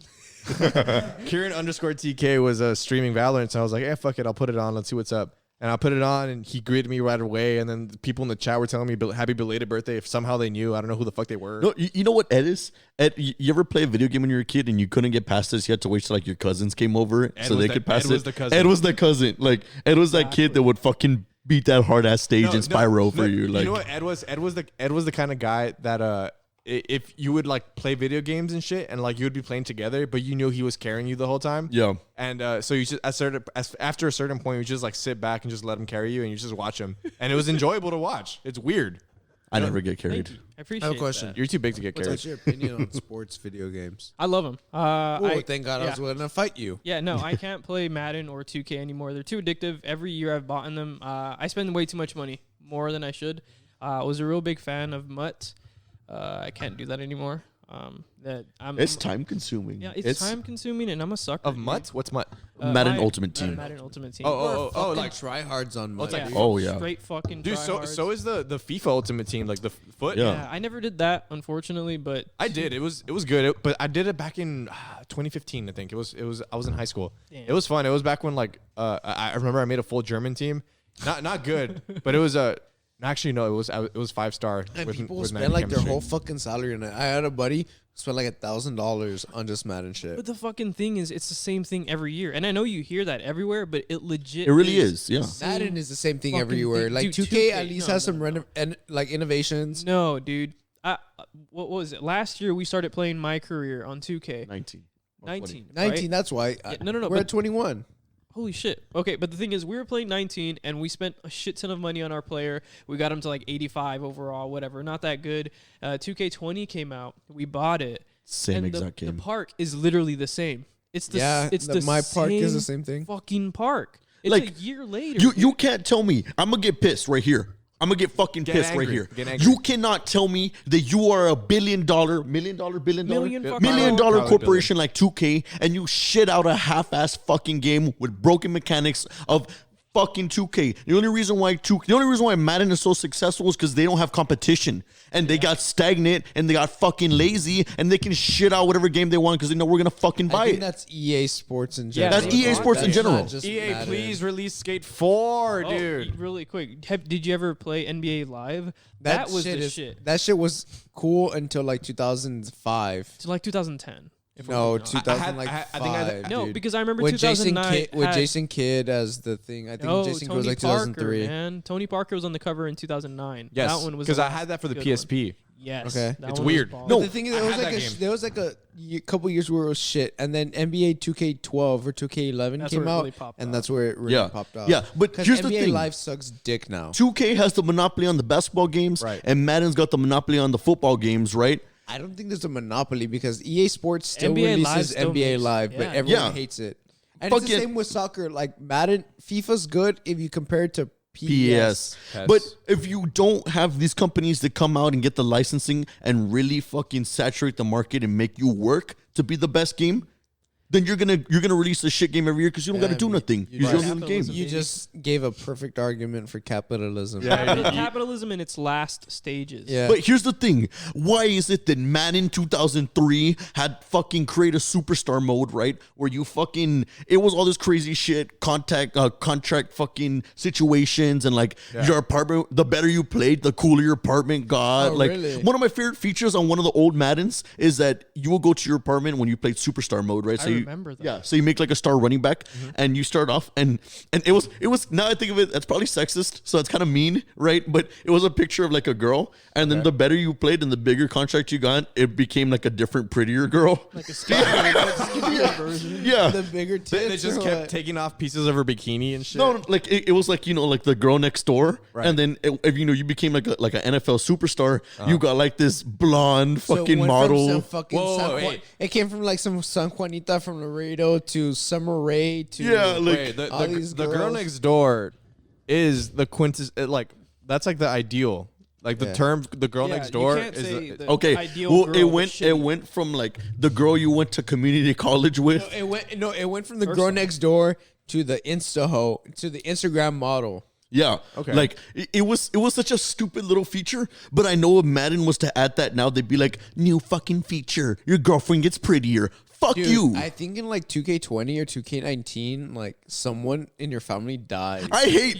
Kirin_TK was streaming Valorant, so I was like, fuck it, I'll put it on. Let's see what's up. And I put it on, and he greeted me right away. And then the people in the chat were telling me happy belated birthday. If somehow they knew, I don't know who the fuck they were. No, you know what Ed is? Ed, you ever play a video game when you were a kid and you couldn't get past this? You had to wait till your cousins came over so they could pass it. Ed was the cousin. Ed was the cousin. Like Ed was that kid that would fucking beat that hard ass stage in Spyro for you. Like, you know what? Ed was the kind of guy that if you would play video games and shit, and you would be playing together, but you knew he was carrying you the whole time. Yeah. And so you just after a certain point, you just sit back and just let him carry you, and you just watch him, and it was enjoyable to watch. It's weird. I never get carried. Thank you. I appreciate I have a question. that. You're too big to get carried. What's your opinion on sports video games? I love them. Thank God I was willing to fight you. Yeah, no, I can't play Madden or 2K anymore. They're too addictive. Every year I've bought in them. I spend way too much money, more than I should. I was a real big fan of Mutt. I can't do that anymore. It's time consuming. Yeah, it's time consuming, and I'm a sucker. Of Mutt? What's Mutt? Madden Ultimate Team. Madden Ultimate Team. Oh, Like tryhards on Mud. Yeah, Oh, yeah. straight fucking dude. So is the FIFA Ultimate Team, the foot. Yeah. Yeah, I never did that, unfortunately, but I did. It was good, but I did it back in 2015. I think it was. I was in high school. Damn. It was fun. It was back when I remember I made a full German team. Not good, but it was actually no. It was 5-star. And people spend their whole fucking salary on it. I had a buddy who spent $1,000 on just Madden shit. But the fucking thing is, it's the same thing every year. And I know you hear that everywhere, but it legit It really is, yeah. Madden is the same thing fucking everywhere. thing. Dude, 2K at least no, has some no. innovations. No, dude. What was it? Last year we started playing My Career on 2K. 19. 19. 19, right? that's why. Yeah, no. We're but at 21. holy shit. Okay, but the thing is, we were playing 19, and we spent a shit ton of money on our player. We got him to 85 overall, whatever. Not that good. 2K20 came out. We bought it. Same and exact the game. park is literally the same. It's the my park is the same thing. Fucking park. It's Like, a year later. You can't tell me. I'm going to get pissed right here. I'm gonna get fucking pissed angry. right here. Get angry. You cannot tell me that you are a $1 billion Million corporation like 2K and you shit out a half-ass fucking game with broken mechanics of fucking 2K. The only reason why Madden is so successful is because they don't have competition and they got stagnant and they got fucking lazy and they can shit out whatever game they want because they know we're gonna fucking buy I think it. that's EA Sports in Yeah, general. That's EA Sports in That's general. not just EA, Madden. please release Skate 4, Oh, dude. really quick. Did you ever play NBA Live? That was the shit. That shit was cool until like 2005. It's like 2010. No, I 2005. no, dude. because I remember with 2009 Jason Kidd as the thing. I think Jason Kidd was like 2003. Man, Tony Parker was on the cover in 2009. Yes, that one was because the I had that for the good one. PSP. Yes. Okay. that It's one was weird. bomb. No, the thing is, I had that game. there was like a couple years where it was shit, and then NBA 2K12 or 2K11 That's came where it out, really popped and off. that's where it really Yeah. popped off. Yeah, but 'Cause here's the NBA thing. Live sucks dick now. 2K has the monopoly on the basketball games, Right. and Madden's got the monopoly on the football games, right? I don't think there's a monopoly because EA Sports still NBA Live releases still NBA makes- Live, but yeah. everyone Yeah. hates it. And it's the Fucking- same with soccer. Like Madden, FIFA's good if you compare it to PES. PES. But if you don't have these companies that come out and get the licensing and really fucking saturate the market and make you work to be the best game, then you're gonna release a shit game every year because you don't got to do nothing. you You're just- just in the game. Capitalism. You just gave a perfect argument for capitalism. Capitalism in its last stages. Yeah. But here's the thing. Why is it that Madden 2003 had fucking create a superstar mode, right? Where you fucking, it was all this crazy shit, contract fucking situations and like your apartment, the better you played, the cooler your apartment got. Oh, like really? one of my favorite features on one of the old Maddens is that you will go to your apartment when you played superstar mode, right? I remember that. Yeah. So you make like a star running back and you start off and it was, now I think of it, that's probably sexist. So it's kind of mean, right? But it was a picture of like a girl and then the better you played and the bigger contract you got, it became like a different, prettier girl. Like a skinnier version. Yeah. The bigger tits. They just or kept what? taking off pieces of her bikini and shit. No, like it was like, you know, like the girl next door. Right. And then if you know, you became like an NFL superstar, you got like this blonde So it fucking went from model. some fucking Whoa, San Juan- wait. It came from like some San Juanita from Laredo to Summer Rae to Yeah, like- Wait, all these the girl girls. next door is the like that's like the ideal. Like the Yeah. term, the girl Yeah, next door you can't is say the, the Okay, ideal well, girl it was went shitty. from like the girl you went to community college with. it went from the First girl off. next door to the to the Instagram model. Yeah. Okay. Like it was such a stupid little feature, but I know if Madden was to add that now, they'd be like, new fucking feature. Your girlfriend gets prettier. Fuck Dude, you. I think in like 2K20 or 2K19, like someone in your family died. I hate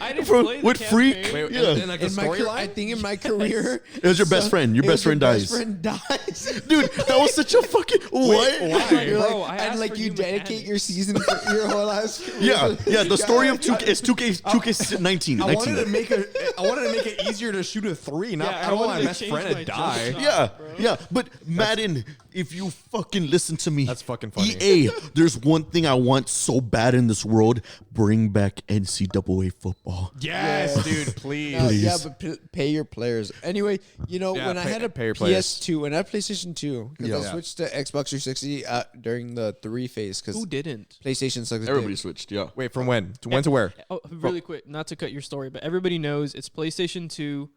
I didn't play the with Freak. campaign. Wait, Yeah. and like the in my I storyline. think in my career, It was your best friend. Your it best was friend dies. Best friend dies. Dude, that was such a fucking what? Why? You're Bro, like, I and asked like for you new dedicate mechanics. your season for your whole life. Yeah. The story of 2K is 2K19. I wanted to make it easier to shoot a three. Not Yeah, I I don't want wanted my to best change friend my to jump die. shot. Yeah, but Madden, if you fucking listen to me, That's fucking funny. EA, there's one thing I want so bad in this world: bring back NCAA football. Yes, dude, please. Yeah, but pay your players. Anyway, you know, Yeah, when I had a pay your players. PS2 and I had PlayStation 2, because I Yeah. switched to Xbox 360 during the 3 phase, because Who didn't? PlayStation sucks. Everybody dick. switched. Yeah. Wait, from when? To when to where? Oh, really quick, not to cut your story, but everybody knows it's PlayStation 2,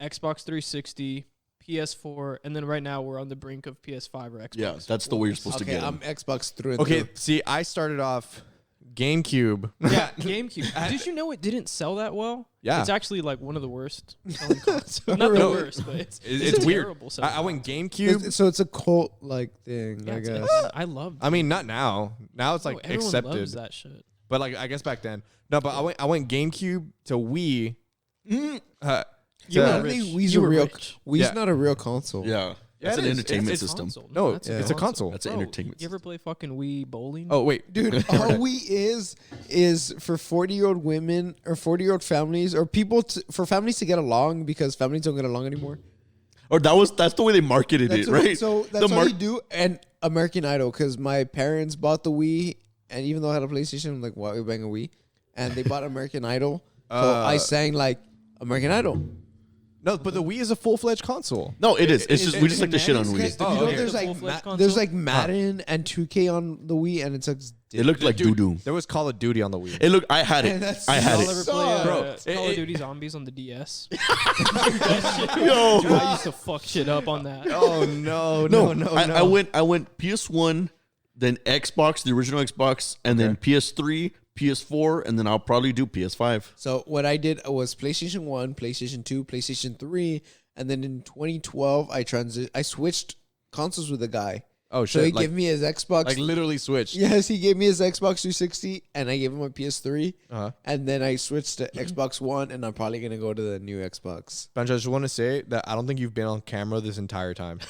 Xbox 360, PS4, and then right now we're on the brink of PS5 or Xbox. Yeah, that's the way you're supposed to Okay, get I'm them. Xbox through and Okay, through. see, I started off GameCube. Yeah, GameCube. Did you know it didn't sell that well? Yeah. It's actually like one of the worst selling consoles. Not the No, worst, but It's weird. terrible selling I went console. GameCube. So it's a cult like thing, Yeah, I it's- guess. I love I mean, not now. Now it's like everyone accepted. loves that shit. But like, I guess back then. No, but I went GameCube to Wii. You to- were I don't rich. think Wii's You a were real. rich. Wii's Yeah. not a real console. Yeah, that's it an is. entertainment It's system. Console. No, that's it's a console. That's an Bro, entertainment. You ever play fucking Wii bowling? Oh wait, Dude, all Wii is for 40-year-old women or 40-year-old families or people for families to get along because families don't get along anymore. Or that's the way they marketed That's it, what- right? So that's all you do. And American Idol, because my parents bought the Wii, and even though I had a PlayStation, I'm like, why are we buying a Wii? And they bought American Idol, so I sang like American Idol. No, but the Wii is a full-fledged console. No, it is. It's just we just like to shit on Wii. You know, okay. there's The like full-fledged console? there's like Madden and 2K on the Wii, and it's like It looked like doo doo. There was Call of Duty on the Wii. It looked. I had And it. that's I had Y'all it. ever play Bro, Call of Duty Zombies on the DS? Yo. I used to fuck shit up on that. Oh no, No, no. I went PS1, then Xbox, the original Xbox, and then PS3, PS4, and then I'll probably do PS5. So what I did was PlayStation 1, PlayStation 2, PlayStation 3, and then in 2012 I switched consoles with a guy. Oh So shit! he gave me his Xbox. like literally switched. Yes, he gave me his Xbox 360, and I gave him a PS3, Uh-huh. and then I switched to Xbox One, and I'm probably gonna go to the new Xbox. Banjo, I just want to say that I don't think you've been on camera this entire time.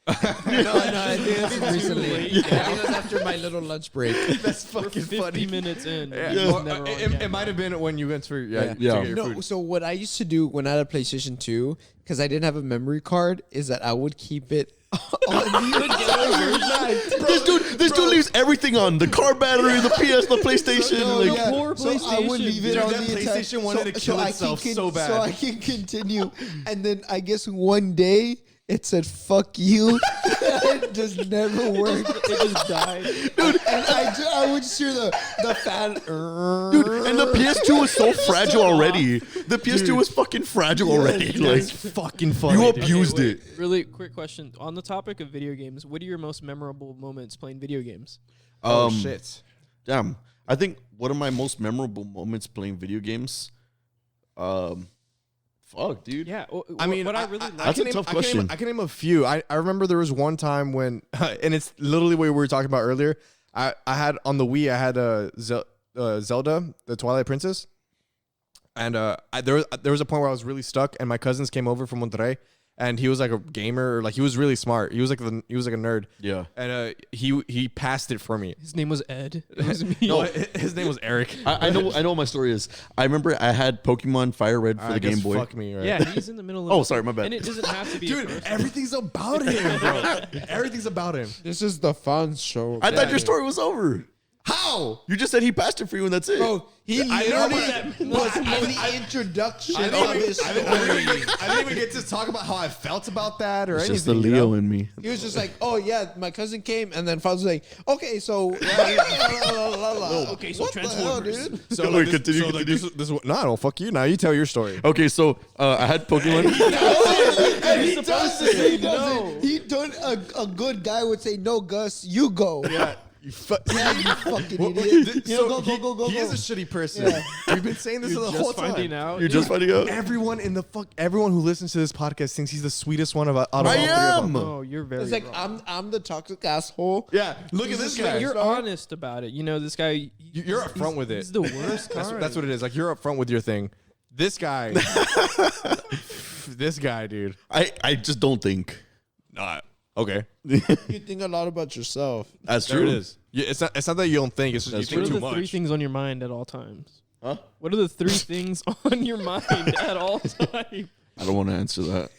No, I think that's recently. late. I think that's after my little lunch break. That's We're fucking 50 funny. minutes in. Yeah. He's Or, never on it camera. might have been when you went for Yeah. to get your No, food. so what I used to do when I had a PlayStation 2, because I didn't have a memory card, is that I would keep it on This dude leaves everything on: the car battery, the PS, the PlayStation. No, like, yeah. poor So I would PlayStation. leave it Dude, on that the entire- PlayStation wanted to kill I itself can so bad. So I can continue. And then I guess one day it said "fuck you." It just never worked. It just died. Dude, and I would just hear the fan. dude, and the PS2 was so fragile already. The PS2 was fucking fragile already. Like, That's fucking funny. you dude. abused Okay, it. wait. Really quick question. On the topic of video games, what are your most memorable moments playing video games? Oh shit! Damn. I think one of my most memorable moments playing video games. Fuck, dude. Yeah. I mean, what I really like. That's a can tough I can question. I can name a few. I remember there was one time when, and it's literally what we were talking about earlier. I had on the Wii, I had Zelda, the Twilight Princess, and there was a point where I was really stuck, and my cousins came over from Monterrey, and he was like a gamer, like he was really smart. He was like a nerd. Yeah. And he passed it for me. His name was Ed. It was me. No, his name was Eric. I know what my story is. I remember I had Pokemon Fire Red for I the Game guess Boy. Fuck me, right? Yeah, he's in the middle of. Oh, sorry, my bad. And it doesn't have to be. Dude, a person. everything's about him, bro. Everything's about him. This is the Fonz show. I thought your story was over. How? You just said he passed it for you and that's it. Bro, he I know, literally was in the introduction I of his I didn't even get to talk about how I felt about that or it's anything. just the you Leo know? in me. He was just like, "Oh yeah, my cousin came," and then Fonz was like, "Okay, so okay, so what the hell, Transformers. dude?" So Wait, like, continue, so like continue. this no, don't fuck you. Now you tell your story. Okay, so I had Pokemon. And he does it. He does it. He done a good guy would say, "No, Gus, you go." Yeah. You fucking idiot. So Go, he, go. he is a shitty person. We've been saying this the You're whole just finding time. out. You're just finding out. Everyone who listens to this podcast thinks he's the sweetest one out of all I three of them. am. Oh, you're very. It's like wrong. I'm the toxic asshole. Yeah, look He's at this just guy. like, You're honest about it. You know, this guy. You're upfront with it. He's the worst. That's what it is. Like you're upfront with your thing. This guy, this guy, dude. I just don't think. Okay, You think a lot about yourself. That's there true. it is. Yeah, it's not that you don't think. It's just That's you What think are too the three much. things on your mind at all times? Huh? What are the three things on your mind at all times? I don't want to answer that.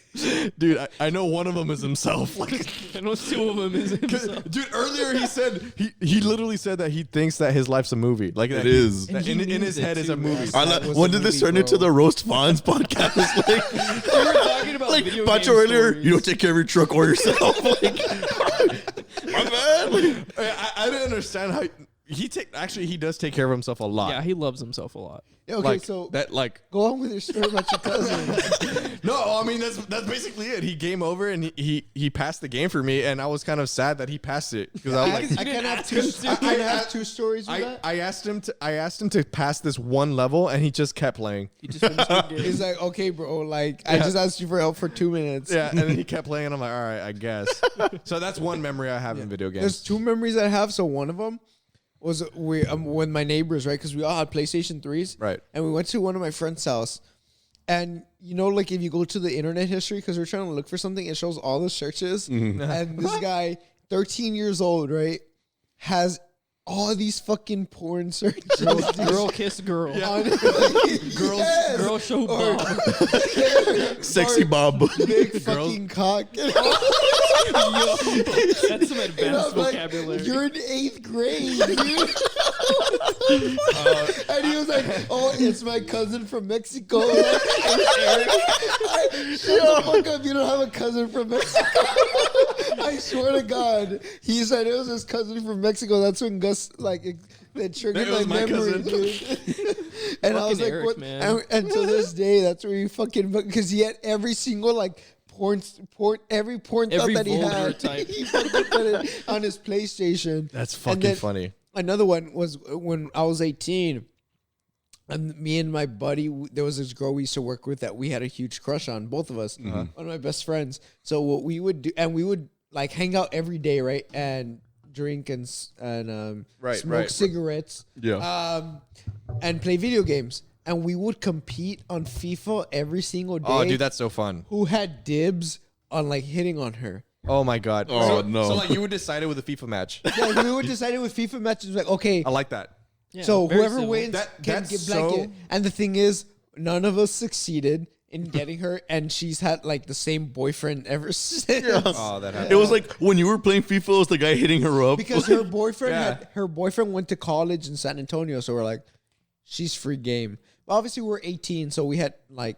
Dude, I know one of them is himself. Like, I know two of them is himself. dude, earlier he said he literally said that he thinks that his life's a movie. Like that It is. that And he in means his it head is too, a movie. man. That was When a did this movie, turn into bro. the Roast Fonz podcast? Like, We were talking about like video Pancho game earlier, stories. you don't take care of your truck or yourself. Like, my bad. Like, I didn't understand how he does take care of himself a lot. Yeah, he loves himself a lot. Yeah, okay, like, so that like go on with your story about your cousin. no, I mean that's basically it. He came over and he passed the game for me, and I was kind of sad that he passed it because I was like, I can't have two stories with that. I asked him to pass this one level, and he just kept playing. He just finished the game. He's like, okay, bro, like I just asked you for help for 2 minutes. Yeah, and then he kept playing, and I'm like, all right, I guess. So that's one memory I have in video games. There's two memories I have. So one of them was with my neighbors, right? Because we all had PlayStation 3s. Right. And we went to one of my friend's house. And, you know, like if you go to the internet history, because we're trying to look for something, it shows all the searches. And this guy, 13 years old, right, has all these fucking porn searches. Girl kiss girl. Girl Show Bob. Sexy Bob. Big fucking cock. That's some advanced vocabulary. You're in 8th grade, dude. And he was like, "Oh, it's my cousin from Mexico." Like, shut the fuck up! You don't have a cousin from Mexico. I swear to God, he said it was his cousin from Mexico. That's when Gus that triggered my memory, dude. And I was like, Eric, "What?" man. And to this day, that's where he fucking because he had every single every porn thought that he vulgar had. type. He fucking put it on his PlayStation. That's And fucking then funny. Another one was when I was 18, and me and my buddy, there was this girl we used to work with that we had a huge crush on, both of us, one of my best friends. So what we would do, and we would like hang out every day, right, and drink and smoke cigarettes, and play video games. And we would compete on FIFA every single day. Oh, dude, that's so fun. Who had dibs on like hitting on her? Oh my God. Oh, so, no. So like you would decide it with a FIFA match. Yeah, we would decide it with FIFA matches. Like, okay, I like that. Yeah, so very whoever civil. wins can That's get so- blanket. And the thing is, none of us succeeded in getting her, and she's had like the same boyfriend ever since. Oh, that happened. It was like when you were playing FIFA, it was the guy hitting her up. Because her boyfriend Yeah. her boyfriend went to college in San Antonio, so we're like, she's free game. Obviously, we're 18, so we had like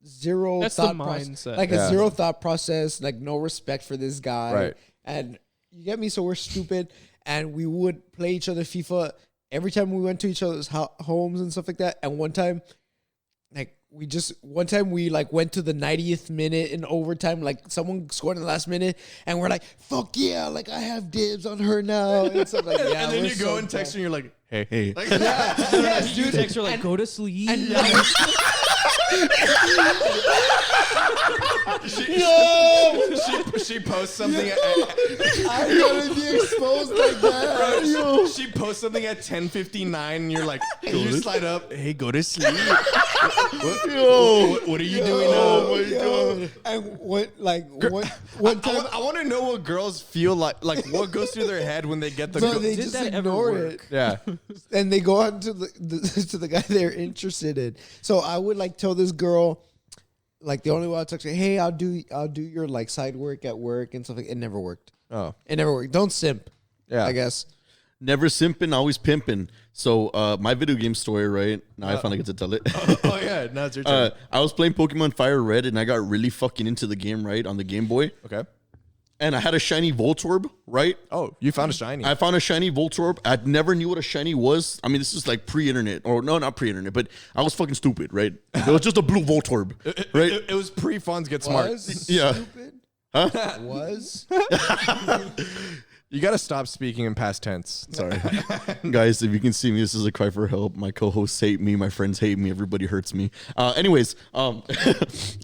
zero That's thought the process, mindset. like Yeah. a zero thought process, like no respect for this guy, Right. And you get me. So we're stupid, and we would play each other FIFA every time we went to each other's homes and stuff like that. And one time we like went to the 90th minute in overtime, like someone scored in the last minute, and we're like, "Fuck yeah!" Like I have dibs on her now, and stuff like yeah. And then we're you so go and dumb. text her and you're like, hey. Like, Yes, You dude. text her like, go to sleep. And now, she posts something. I'm gonna be exposed like that. She posts something at 10:59, and you're like, you slide up. Hey, go to sleep. What are you doing now? Oh my god! And one time, I want to know what girls feel like what goes through their head when they get the. so they Did just that ever ignore work? it, Yeah. and they go on to the to the guy they're interested in. So I would like tell this girl, like the only way I'll text her, hey, I'll do your like side work at work and stuff like. It never worked. Oh. It never worked. Don't simp. Yeah. I guess. Never simping, always pimping. So my video game story, right? Now I finally get to tell it. Oh yeah. Now it's your turn. I was playing Pokemon Fire Red, and I got really fucking into the game, right, on the Game Boy. Okay. And I had a shiny Voltorb, right? Oh, you found a shiny. I found a shiny Voltorb. I never knew what a shiny was. I mean, this is like pre-internet, or no, not pre-internet, but I was fucking stupid, right? It was just a blue Voltorb, right? It was pre-Fonz Get Smart. Was Yeah. stupid? Huh? Was You got to stop speaking in past tense. Sorry. Guys, if you can see me, this is a cry for help. My co-hosts hate me. My friends hate me. Everybody hurts me. Anyways, and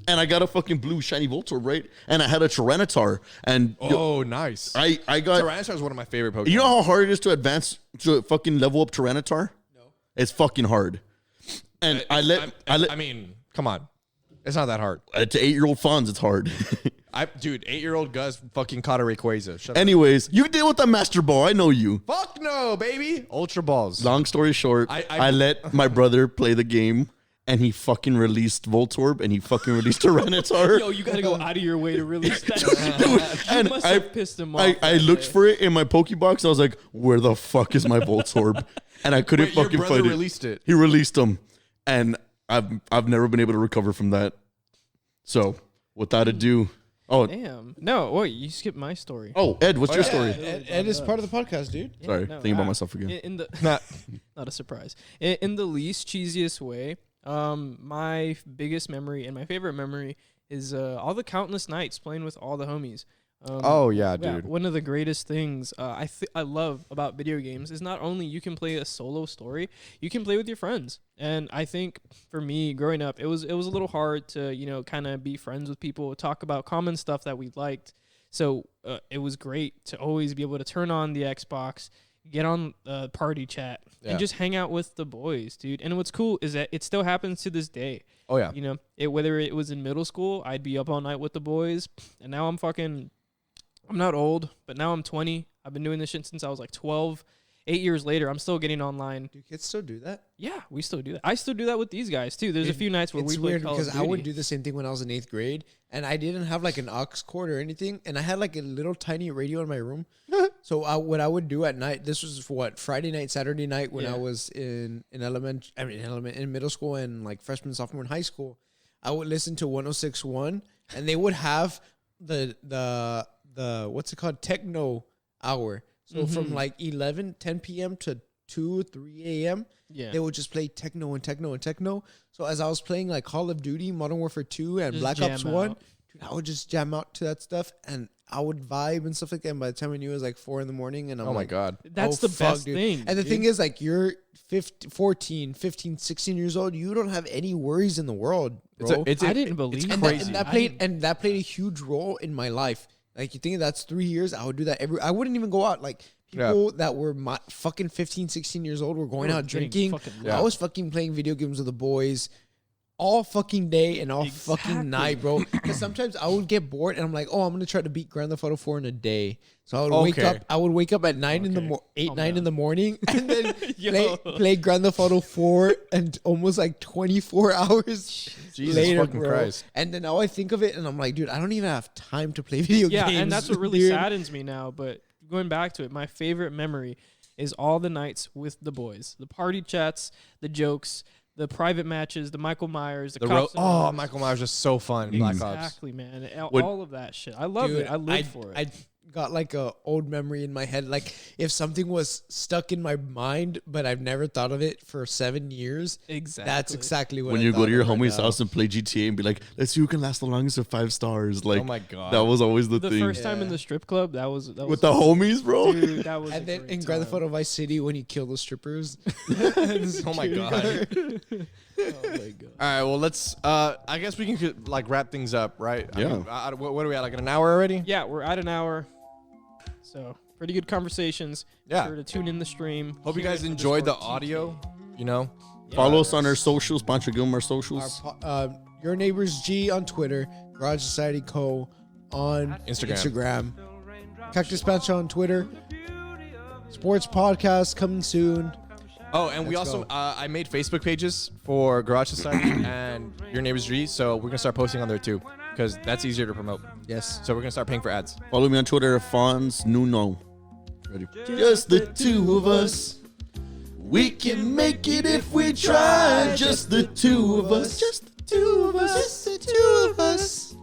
I got a fucking blue shiny Voltorb, right? And I had a Tyranitar. And Oh, nice. I got... Tyranitar is one of my favorite Pokemon. You know how hard it is to advance, to fucking level up Tyranitar? No. It's fucking hard. And I mean, come on. It's not that hard. to 8-year-old Fonz, it's hard. Dude, 8-year-old Gus fucking caught a Rayquaza. Shut up. Anyways, you deal with the Master Ball. I know you. Fuck no, baby. Ultra Balls. Long story short, I let my brother play the game, and he fucking released Voltorb, and he fucking released Tyranitar. Yo, you gotta go out of your way to release that. You And must I- have pissed him off. I that looked day. for it in my Pokebox. I was like, "Where the fuck is my Voltorb?" And I couldn't Wait, your fucking brother find it. released it? He released him, and I've never been able to recover from that. So, without ado, Damn. No, wait, you skipped my story. Ed, what's your story? Ed is part of the podcast, dude. Yeah, Sorry, no, thinking about myself again. In the Not, not a surprise. In the least cheesiest way, my biggest memory and my favorite memory is all the countless nights playing with all the homies. oh, yeah, dude. One of the greatest things I love about video games is not only you can play a solo story, you can play with your friends. And I think for me growing up, it was a little hard to, kind of be friends with people, talk about common stuff that we liked. So it was great to always be able to turn on the Xbox, get on party chat, Yeah. and just hang out with the boys, dude. And what's cool is that it still happens to this day. Oh, yeah. Whether it was in middle school, I'd be up all night with the boys, and now I'm not old, but now I'm 20. I've been doing this shit since I was like 12. 8 years later, I'm still getting online. Do kids still do that? Yeah, we still do that. I still do that with these guys too. There's a few nights where we play weird Call of because I would Duty. do the same thing when I was in 8th grade, and I didn't have like an aux cord or anything, and I had like a little tiny radio in my room. So what I would do at night, this was for what, Friday night, Saturday night when I was in middle school and like freshman, sophomore in high school, I would listen to 106.1, and they would have the what's it called, techno hour. So from like 10 p.m. to 2, 3 a.m., they would just play techno and techno and techno. So as I was playing like Call of Duty, Modern Warfare 2, and Just Black Ops jam 1, out. dude, I would just jam out to that stuff, and I would vibe and stuff like that. And by the time I knew it was like 4 a.m, and I'm Oh my like, God. That's oh, the fuck, best dude. thing. And the dude. thing is, like, you're 15, 16 years old. You don't have any worries in the world, bro. It's I didn't believe it's and crazy. that played a huge role in my life. Like, you think that's 3 years? I would do that I wouldn't even go out. Like, people that were fucking 15, 16 years old were going out drinking. I was fucking playing video games with the boys all fucking day and all fucking night, bro. Because sometimes I would get bored and I'm like, oh, I'm gonna try to beat Grand Theft Auto 4 in a day. So I would wake up. I would wake up at 9 in the 9 in the morning, and then play Grand Theft Auto 4 and almost like 24 hours Jesus later, fucking bro. Christ. And then now I think of it and I'm like, dude, I don't even have time to play video games. Yeah, and that's what really dude. saddens me now. But going back to it, my favorite memory is all the nights with the boys, the party chats, the jokes, the private matches, the Michael Myers, the cops. Michael Myers is so fun. Black Ops. Exactly, man. All of that shit. I love it. I live for it. I got like a old memory in my head. Like if something was stuck in my mind, but I've never thought of it for 7 years. Exactly. That's exactly what When I you go thought to your of right homie's now. house and play GTA and be like, let's see who can last the longest at 5 stars. Like, Oh my God. that was always the thing. first time in the strip club. That was With the homies, bro. dude. That was. And a then great in Grand Theft time. Auto Vice City when you kill the strippers. Oh my God. Oh my god. All right, well, let's. I guess we can like wrap things up, right? Yeah. I mean, what are we at? Like an hour already? Yeah, we're at an hour. So pretty good conversations. Yeah. Be sure to tune in the stream. Hope you Hear guys it on enjoyed the Discord, audio. You know. Follow us on our socials, Pancho Gilmar socials. Your Neighbors G on Twitter, Garage Society Co. on Instagram. Cactus Pancho on Twitter. Sports podcast coming soon. Oh, and we Let's also go. I made Facebook pages for Garage Society and Your Neighbors G, so we're gonna start posting on there too, because that's easier to promote. Yes. So we're gonna start paying for ads. Follow me on Twitter, Fonz Nuno. Ready? Just the two of us. We can make it if we try. Just the two of us. Just the two of us. Just the two of us.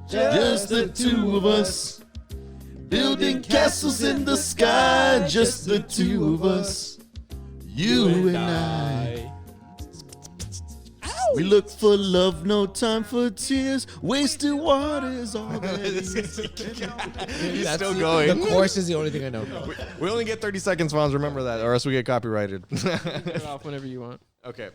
Just the two of us. Building castles in the sky. Just the two of us. You and I. We look for love, no time for tears. Wasted water is all that is. He's still going. The chorus is the only thing I know. We only get 30 seconds, Fonz. Remember that, or else we get copyrighted. Turn it off whenever you want. Okay.